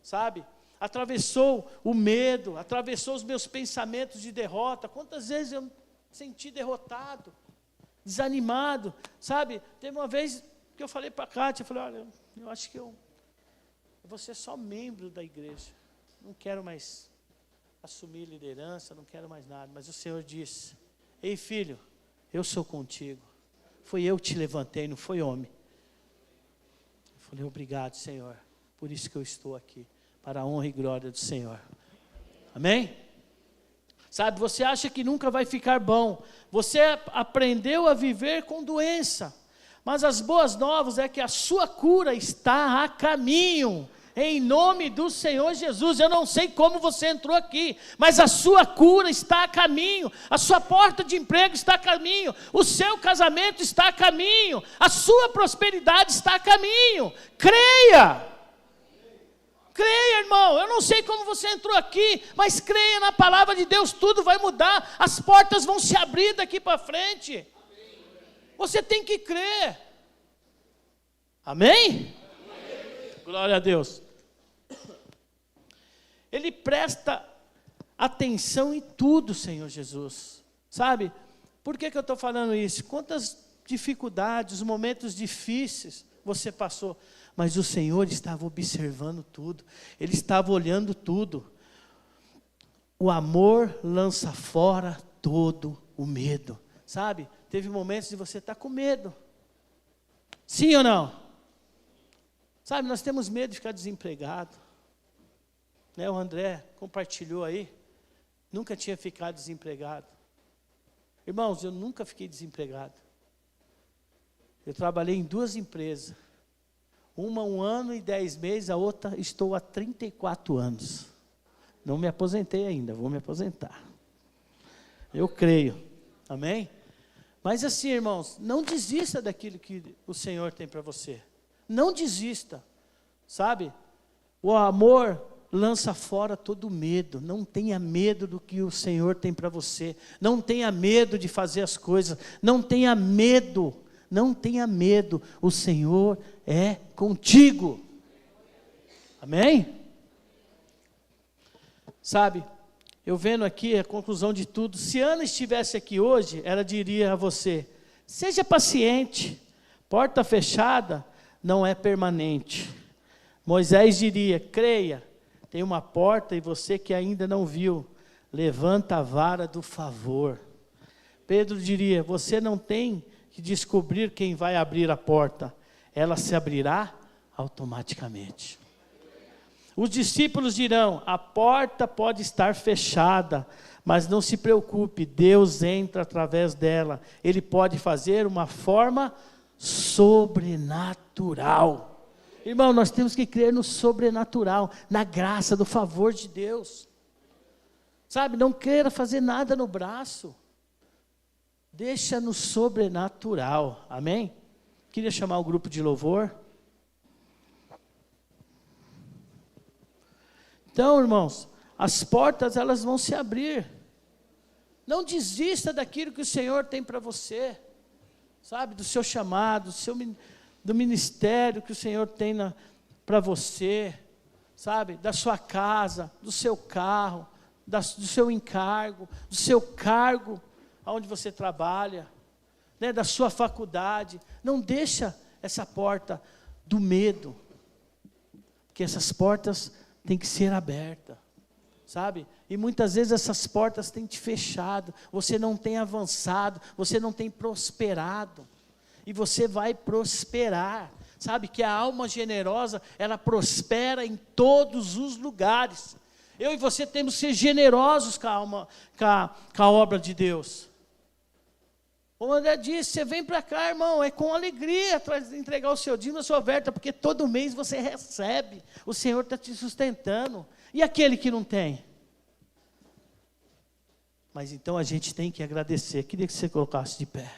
sabe, atravessou o medo, atravessou os meus pensamentos de derrota. Quantas vezes eu senti derrotado, desanimado, sabe, teve uma vez que eu falei para a Cátia, eu falei, olha, eu acho que eu vou ser só membro da igreja, não quero mais assumir liderança, não quero mais nada. Mas o Senhor disse, ei filho, eu sou contigo, foi eu que te levantei, não foi homem. Eu falei, obrigado Senhor, por isso que eu estou aqui, para a honra e glória do Senhor. Amém? Sabe, você acha que nunca vai ficar bom, você aprendeu a viver com doença, mas as boas novas é que a sua cura está a caminho, em nome do Senhor Jesus. Eu não sei como você entrou aqui, mas a sua cura está a caminho, a sua porta de emprego está a caminho, o seu casamento está a caminho, a sua prosperidade está a caminho. Creia! Creia, irmão, eu não sei como você entrou aqui, mas creia na palavra de Deus, tudo vai mudar, as portas vão se abrir daqui para frente. Você tem que crer. Amém? Glória a Deus. Ele presta atenção em tudo, Senhor Jesus. Sabe, por que eu estou falando isso? Quantas dificuldades, momentos difíceis você passou, mas o Senhor estava observando tudo, Ele estava olhando tudo. O amor lança fora todo o medo, sabe? Teve momentos de você estar com medo, sim ou não? Sabe, nós temos medo de ficar desempregado, né? O André compartilhou aí, nunca tinha ficado desempregado. Irmãos, eu nunca fiquei desempregado. Eu trabalhei em 2 empresas, uma 1 ano e 10 meses, a outra estou há 34 anos. Não me aposentei ainda, vou me aposentar. Eu creio, amém? Mas assim, irmãos, não desista daquilo que o Senhor tem para você. Não desista, sabe? O amor lança fora todo medo. Não tenha medo do que o Senhor tem para você. Não tenha medo de fazer as coisas. Não tenha medo. Não tenha medo, o Senhor é contigo. Amém? Sabe, eu vendo aqui a conclusão de tudo, se Ana estivesse aqui hoje, ela diria a você: seja paciente, porta fechada não é permanente. Moisés diria: creia, tem uma porta e você que ainda não viu, levanta a vara do favor. Pedro diria: você não tem que descobrir quem vai abrir a porta, ela se abrirá automaticamente. Os discípulos dirão: a porta pode estar fechada, mas não se preocupe, Deus entra através dela. Ele pode fazer uma forma sobrenatural. Irmão, nós temos que crer no sobrenatural, na graça, do favor de Deus. Sabe, não queira fazer nada no braço. Deixa no sobrenatural. Amém? Queria chamar o grupo de louvor. Então, irmãos, as portas elas vão se abrir. Não desista daquilo que o Senhor tem para você. Sabe, do seu chamado, do ministério que o Senhor tem para você. Sabe, da sua casa, do seu carro, do seu encargo, do seu cargo, onde você trabalha, né, da sua faculdade. Não deixa essa porta do medo. Porque essas portas tem que ser aberta, sabe? E muitas vezes essas portas têm te fechado, você não tem avançado, você não tem prosperado, e você vai prosperar, sabe? Que a alma generosa, ela prospera em todos os lugares. Eu e você temos que ser generosos com a obra de Deus. O André disse: você vem para cá, irmão, é com alegria entregar o seu dízimo, a sua oferta, porque todo mês você recebe, o Senhor está te sustentando. E aquele que não tem? Mas então a gente tem que agradecer. Queria que você colocasse de pé.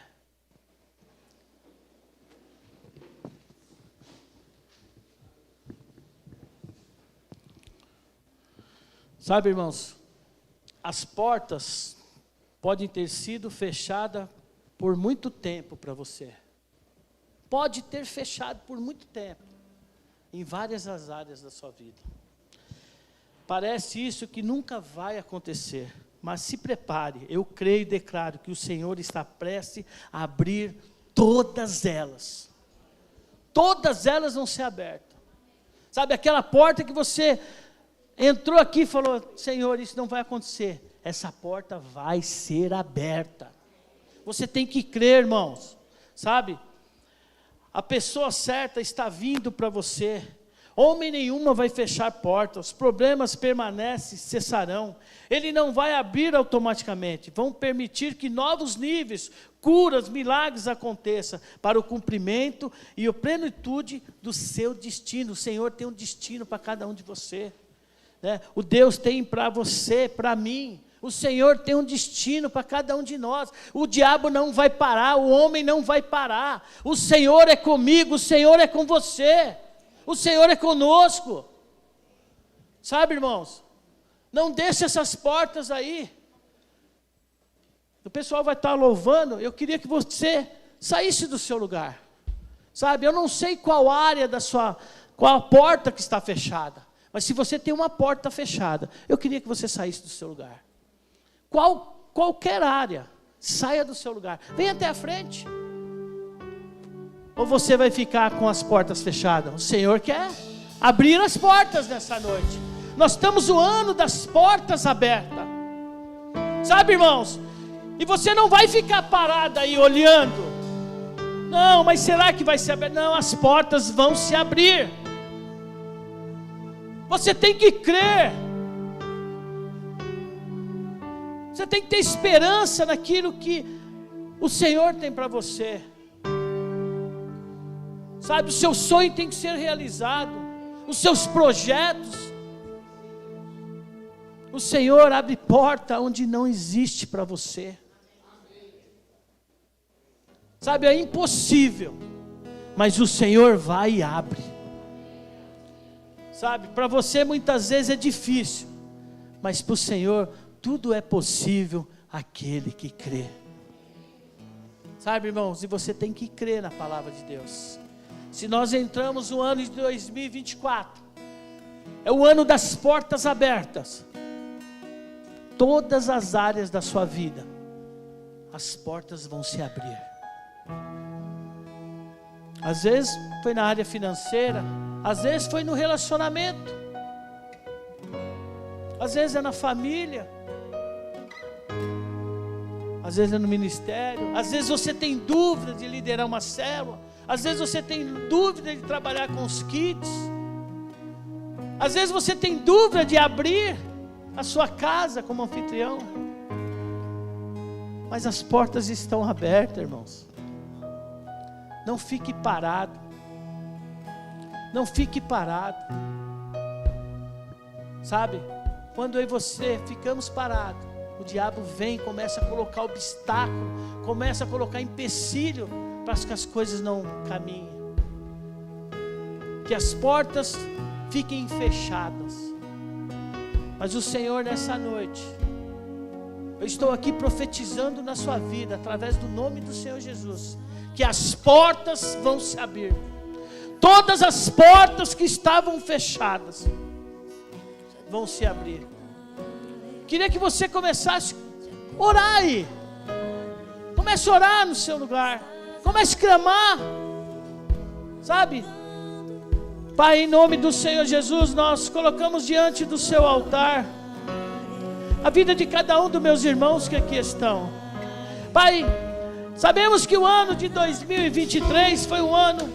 Sabe, irmãos, as portas podem ter sido fechadas por muito tempo para você. Pode ter fechado por muito tempo, em várias as áreas da sua vida. Parece isso que nunca vai acontecer, mas se prepare. Eu creio e declaro que o Senhor está prestes a abrir todas elas. Todas elas vão ser abertas. Sabe, aquela porta que você entrou aqui e falou: Senhor, isso não vai acontecer. Essa porta vai ser aberta. Você tem que crer, irmãos, sabe? A pessoa certa está vindo para você. Homem nenhuma vai fechar portas, os problemas permanecem, cessarão. Ele não vai abrir automaticamente, vão permitir que novos níveis, curas, milagres aconteçam para o cumprimento e a plenitude do seu destino. O Senhor tem um destino para cada um de você, né? O Deus tem para você, para mim. O Senhor tem um destino para cada um de nós. O diabo não vai parar, o homem não vai parar. O Senhor é comigo, o Senhor é com você. O Senhor é conosco. Sabe, irmãos? Não deixe essas portas aí. O pessoal vai estar louvando. Eu queria que você saísse do seu lugar. Sabe, eu não sei qual área qual a porta que está fechada. Mas se você tem uma porta fechada, eu queria que você saísse do seu lugar. Qualquer área, saia do seu lugar, venha até a frente. Ou você vai ficar com as portas fechadas? O Senhor quer abrir as portas nessa noite. Nós estamos no ano das portas abertas, sabe, irmãos? E você não vai ficar parado aí olhando. Não, mas será que vai se abrir? Não, as portas vão se abrir. Você tem que crer. Você tem que ter esperança naquilo que o Senhor tem para você. Sabe, o seu sonho tem que ser realizado. Os seus projetos. O Senhor abre porta onde não existe para você. Sabe, é impossível. Mas o Senhor vai e abre. Sabe, para você muitas vezes é difícil. Mas para o Senhor tudo é possível aquele que crê. Sabe, irmãos, e você tem que crer na palavra de Deus. Se nós entramos no ano de 2024, é o ano das portas abertas. todas as áreas da sua vida, as portas vão se abrir. Às vezes foi na área financeira, às vezes foi no relacionamento, às vezes é na família, às vezes é no ministério, às vezes você tem dúvida de liderar uma célula, às vezes você tem dúvida de trabalhar com os kits, às vezes você tem dúvida de abrir a sua casa como anfitrião, mas as portas estão abertas, irmãos. Não fique parado, não fique parado, sabe, quando eu e você ficamos parados, o diabo vem, começa a colocar obstáculo, começa a colocar empecilho, para que as coisas não caminhem, que as portas fiquem fechadas. Mas o Senhor, nessa noite, eu estou aqui profetizando na sua vida, através do nome do Senhor Jesus, que as portas vão se abrir, todas as portas que estavam fechadas vão se abrir. Queria que você começasse a orar aí, comece a orar no seu lugar, comece a clamar, sabe? Pai, em nome do Senhor Jesus, nós colocamos diante do seu altar a vida de cada um dos meus irmãos que aqui estão. Pai, sabemos que o ano de 2023 foi um ano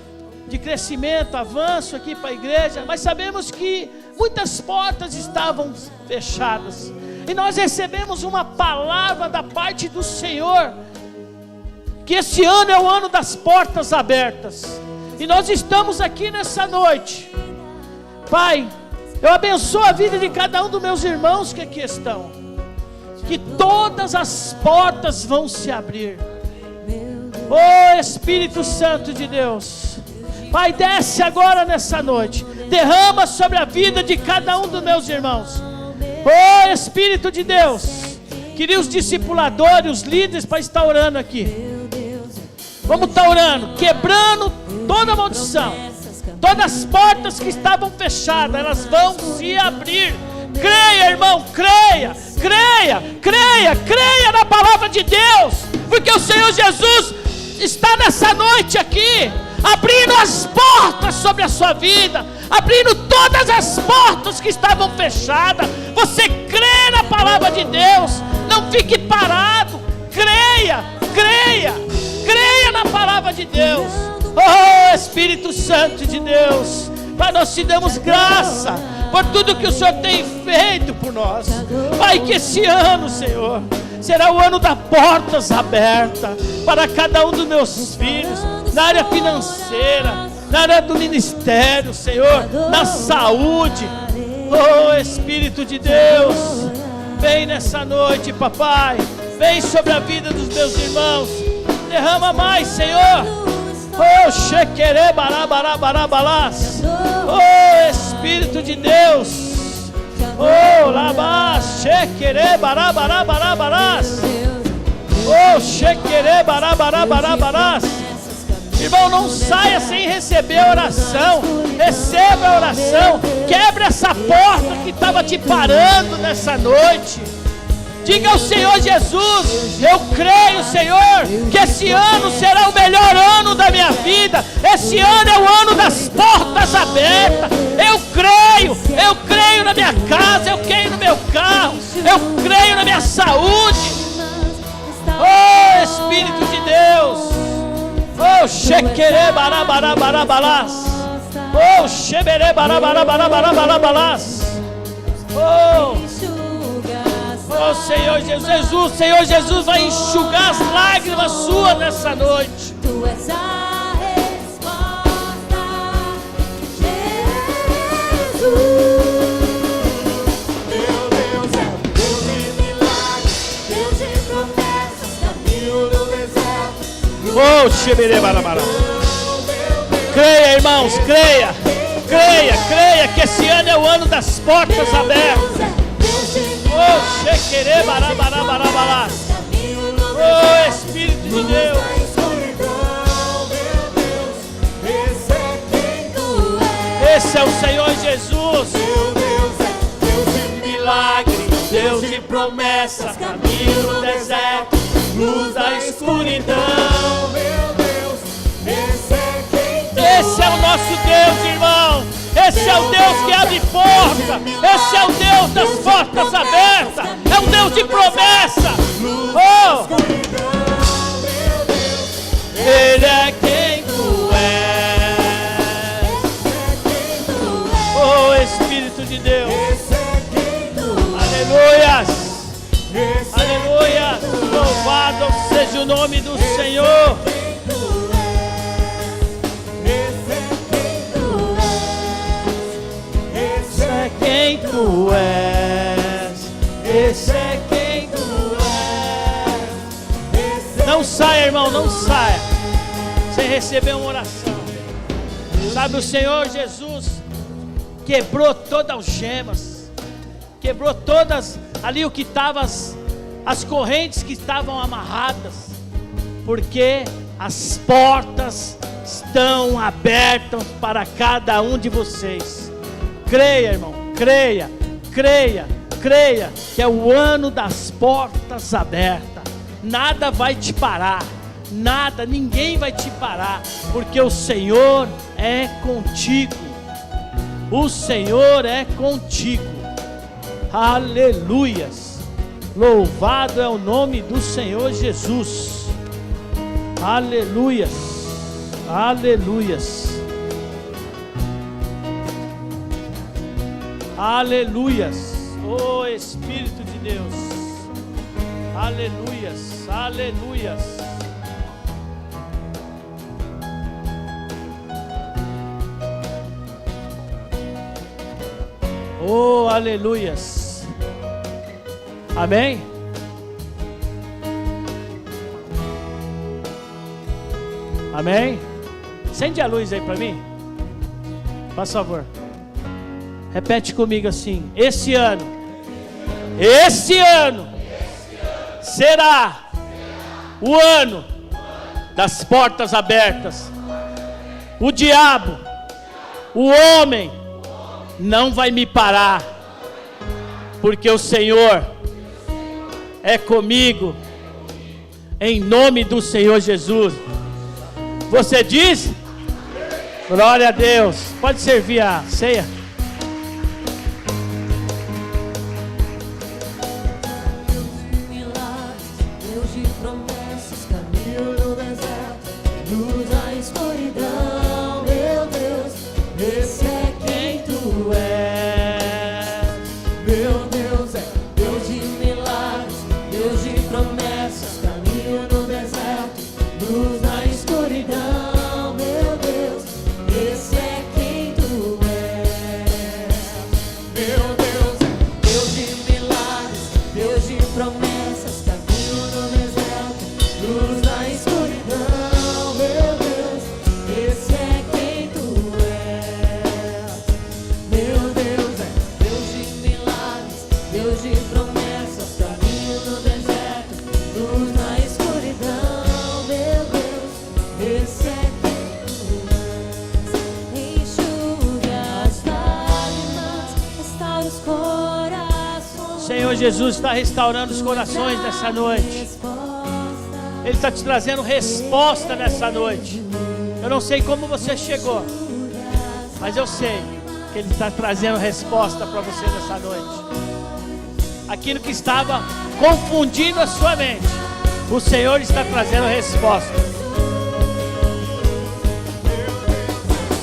de crescimento, avanço aqui para a igreja, mas sabemos que muitas portas estavam fechadas, e nós recebemos uma palavra da parte do Senhor, que esse ano é o ano das portas abertas, e nós estamos aqui nessa noite. Pai, eu abençoo a vida de cada um dos meus irmãos que aqui estão, que todas as portas vão se abrir. Oh Espírito Santo de Deus, Pai, desce agora nessa noite, derrama sobre a vida de cada um dos meus irmãos. Oh Espírito de Deus, queria os discipuladores, os líderes para estar orando aqui. Vamos estar orando, quebrando toda maldição, todas as portas que estavam fechadas, elas vão se abrir. Creia, irmão, creia, creia, creia, creia na palavra de Deus, porque o Senhor Jesus está nessa noite aqui, abrindo as portas sobre a sua vida, abrindo todas as portas que estavam fechadas. Você crê na palavra de Deus, não fique parado, creia, creia, creia na palavra de Deus. Oh Espírito Santo de Deus, Pai, nós te damos graça por tudo que o Senhor tem feito por nós. Pai, que esse ano, Senhor, será o ano das portas abertas para cada um dos meus filhos, na área financeira, na área do ministério, Senhor, na saúde. Oh Espírito de Deus, vem nessa noite, papai, vem sobre a vida dos meus irmãos, derrama mais, Senhor. Oh Shequere Barabarabarabalass, oh Espírito de Deus, oh Labás Shequere Barabarabarabalass, oh Shequere Barabarabarabalass. Irmão, não saia sem receber a oração, receba a oração, quebra essa porta que estava te parando nessa noite. Diga ao Senhor Jesus: eu creio, Senhor, que esse ano será o melhor ano da minha vida. Esse ano é o ano das portas abertas. Eu creio na minha casa, eu creio no meu carro, eu creio na minha saúde. Oh Espírito de Deus, oh Shequere Barabarabarabalass, oh Shebere Barabarabarabalass, oh Senhor Jesus, Senhor Jesus vai enxugar as lágrimas suas nessa noite. Tu és a resposta, Jesus. Meu Deus é Deus de milagres, Deus de promessas, caminho no deserto. Oh, Shebere Barabara. Creia, irmãos, creia, creia, creia que esse ano é o ano das portas abertas. Oh, Shequere Barabarabarabalass, oh Espírito de Deus. Esse é o Senhor Jesus. Deus de milagre, Deus de promessas. promessas, caminho no deserto, luz da escuridão. Meu Deus, esse é quem tu Esse é o nosso Deus, irmão. Esse é o Deus que abre porta. Esse é o Deus das portas abertas. É um Deus de promessa. Oh, meu Deus, Ele é quem tu és. Oh, Espírito de Deus. esse é quem tu Aleluias. esse é Aleluia. Louvado seja o nome do Senhor. quem tu és. Esse é quem tu és. Esse É quem tu és. Esse é quem tu és. Não saia, irmão, não saia sem receber uma oração. Sabe, o Senhor Jesus quebrou todas as algemas, quebrou todas ali o que estava, as correntes que estavam amarradas, porque as portas estão abertas para cada um de vocês. Creia, irmão, creia, creia, creia, que é o ano das portas abertas. Nada vai te parar, nada, ninguém vai te parar, porque o Senhor é contigo. O Senhor é contigo. Aleluias. Louvado é o nome do Senhor Jesus. Aleluias. Aleluias. Aleluias. Oh Espírito de Deus. Aleluias. Aleluias. Oh, aleluias. Amém? Amém? Acende a luz aí para mim. Faz favor. Repete comigo assim: esse ano será o ano das portas abertas. O diabo, o homem, não vai me parar, porque o Senhor é comigo, em nome do Senhor Jesus. Você diz? Glória a Deus. Pode servir a ceia. Deus de promessas, caminho no deserto, luz da escuridão. Meu Deus, esse é quem tu és. Meu Deus é Deus de milagres, Deus de promessas, caminho no deserto, luz da escuridão. Meu Deus, esse é quem tu és. Meu Deus é Deus de milagres, Deus de promessas, caminho no deserto, luz da escuridão. Meu Deus, esse é quem tu és. Meu Deus é Deus de milagres, Deus de promessas, caminho no deserto, luz da escuridão. Meu Deus, esse é quem tu és. Enxugue as lágrimas, restaure os corações. O Senhor Jesus está restaurando os corações nessa noite. Ele está te trazendo resposta nessa noite. Eu não sei como você chegou, mas eu sei que Ele está trazendo resposta para você nessa noite. Aquilo que estava confundindo a sua mente, o Senhor está trazendo resposta.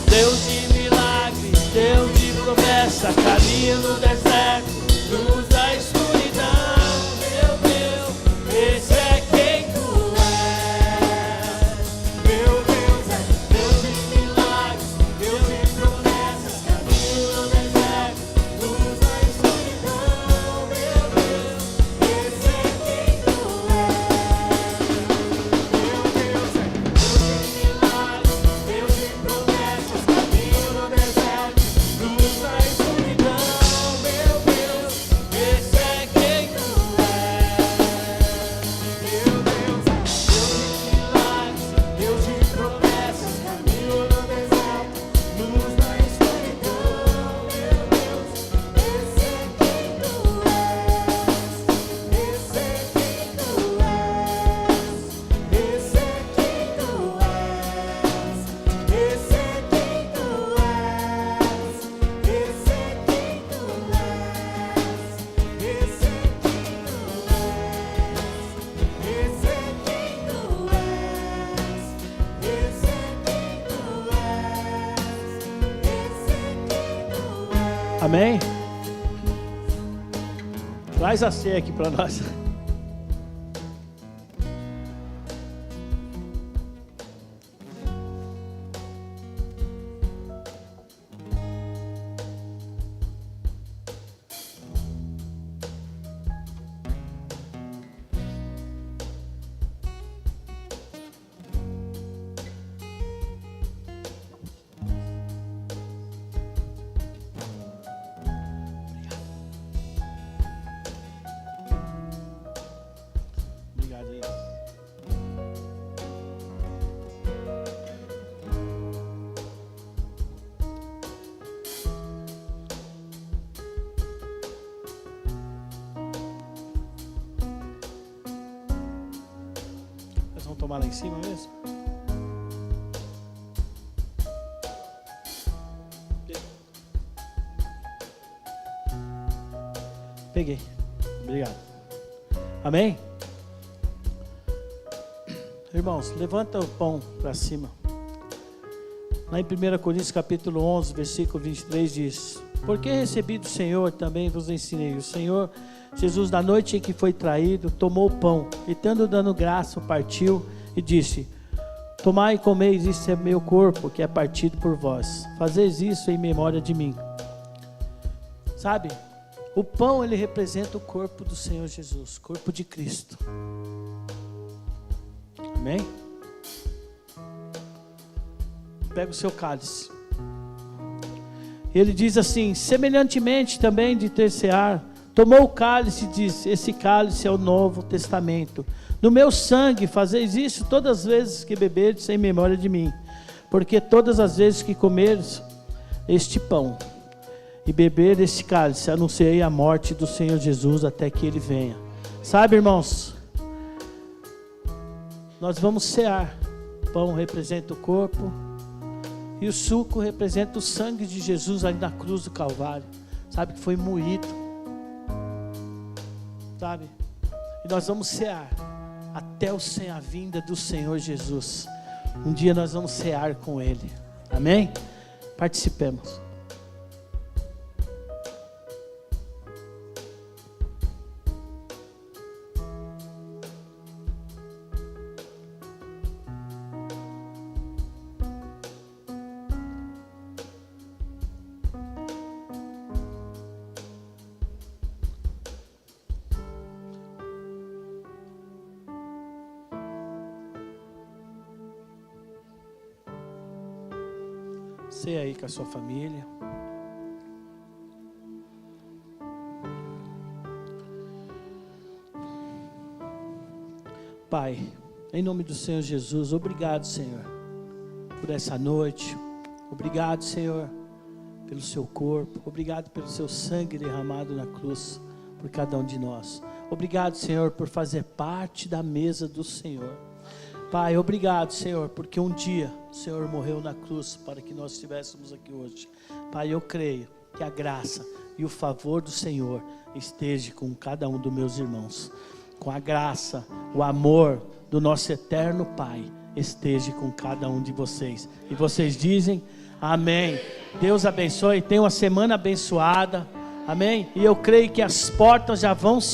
Deus de milagres, Deus de promessa, caminho no deserto, luz da escuridão. Meu Deus, esse é quem tu és. Meu Deus é Deus de milagres, Deus de promessas, caminho no deserto, luz da escuridão. Meu Deus, esse é quem tu és. Meu Deus é Deus de milagres, Deus de promessas, caminho no deserto, luz da escuridão. Amém? Traz a ceia aqui para nós. Tomar lá em cima mesmo? Peguei. Obrigado. Amém? Irmãos, levanta o pão para cima. Lá em 1 Coríntios capítulo 11, versículo 23 diz: porque recebi do Senhor, também vos ensinei. O Senhor Jesus, na noite em que foi traído, tomou o pão e, tendo dado graça, o partiu e disse: tomai e comeis, isso é meu corpo, que é partido por vós. Fazeis isso em memória de mim. Sabe, o pão, ele representa o corpo do Senhor Jesus, corpo de Cristo. Amém? Pega o seu cálice. Ele diz assim: semelhantemente também de tercear, tomou o cálice e disse: esse cálice é o Novo Testamento. No meu sangue fazeis isso todas as vezes que beberdes em memória de mim. Porque todas as vezes que comeres este pão e beber este cálice, anunciei a morte do Senhor Jesus até que Ele venha. Sabe, irmãos, nós vamos cear. O pão representa o corpo e o suco representa o sangue de Jesus ali na cruz do Calvário. Sabe, que foi moído. Sabe? E nós vamos cear até a vinda do Senhor Jesus. Um dia nós vamos cear com Ele. Amém? Participemos. Você aí com a sua família. Pai, em nome do Senhor Jesus, obrigado, Senhor, por essa noite. Obrigado, Senhor, pelo seu corpo. Obrigado pelo seu sangue derramado na cruz por cada um de nós. Obrigado, Senhor, por fazer parte da mesa do Senhor. Pai, obrigado, Senhor, porque um dia o Senhor morreu na cruz para que nós estivéssemos aqui hoje. Pai, eu creio que a graça e o favor do Senhor esteja com cada um dos meus irmãos. Com a graça, o amor do nosso eterno Pai esteja com cada um de vocês. E vocês dizem amém. Deus abençoe, tenha uma semana abençoada. Amém. E eu creio que as portas já vão se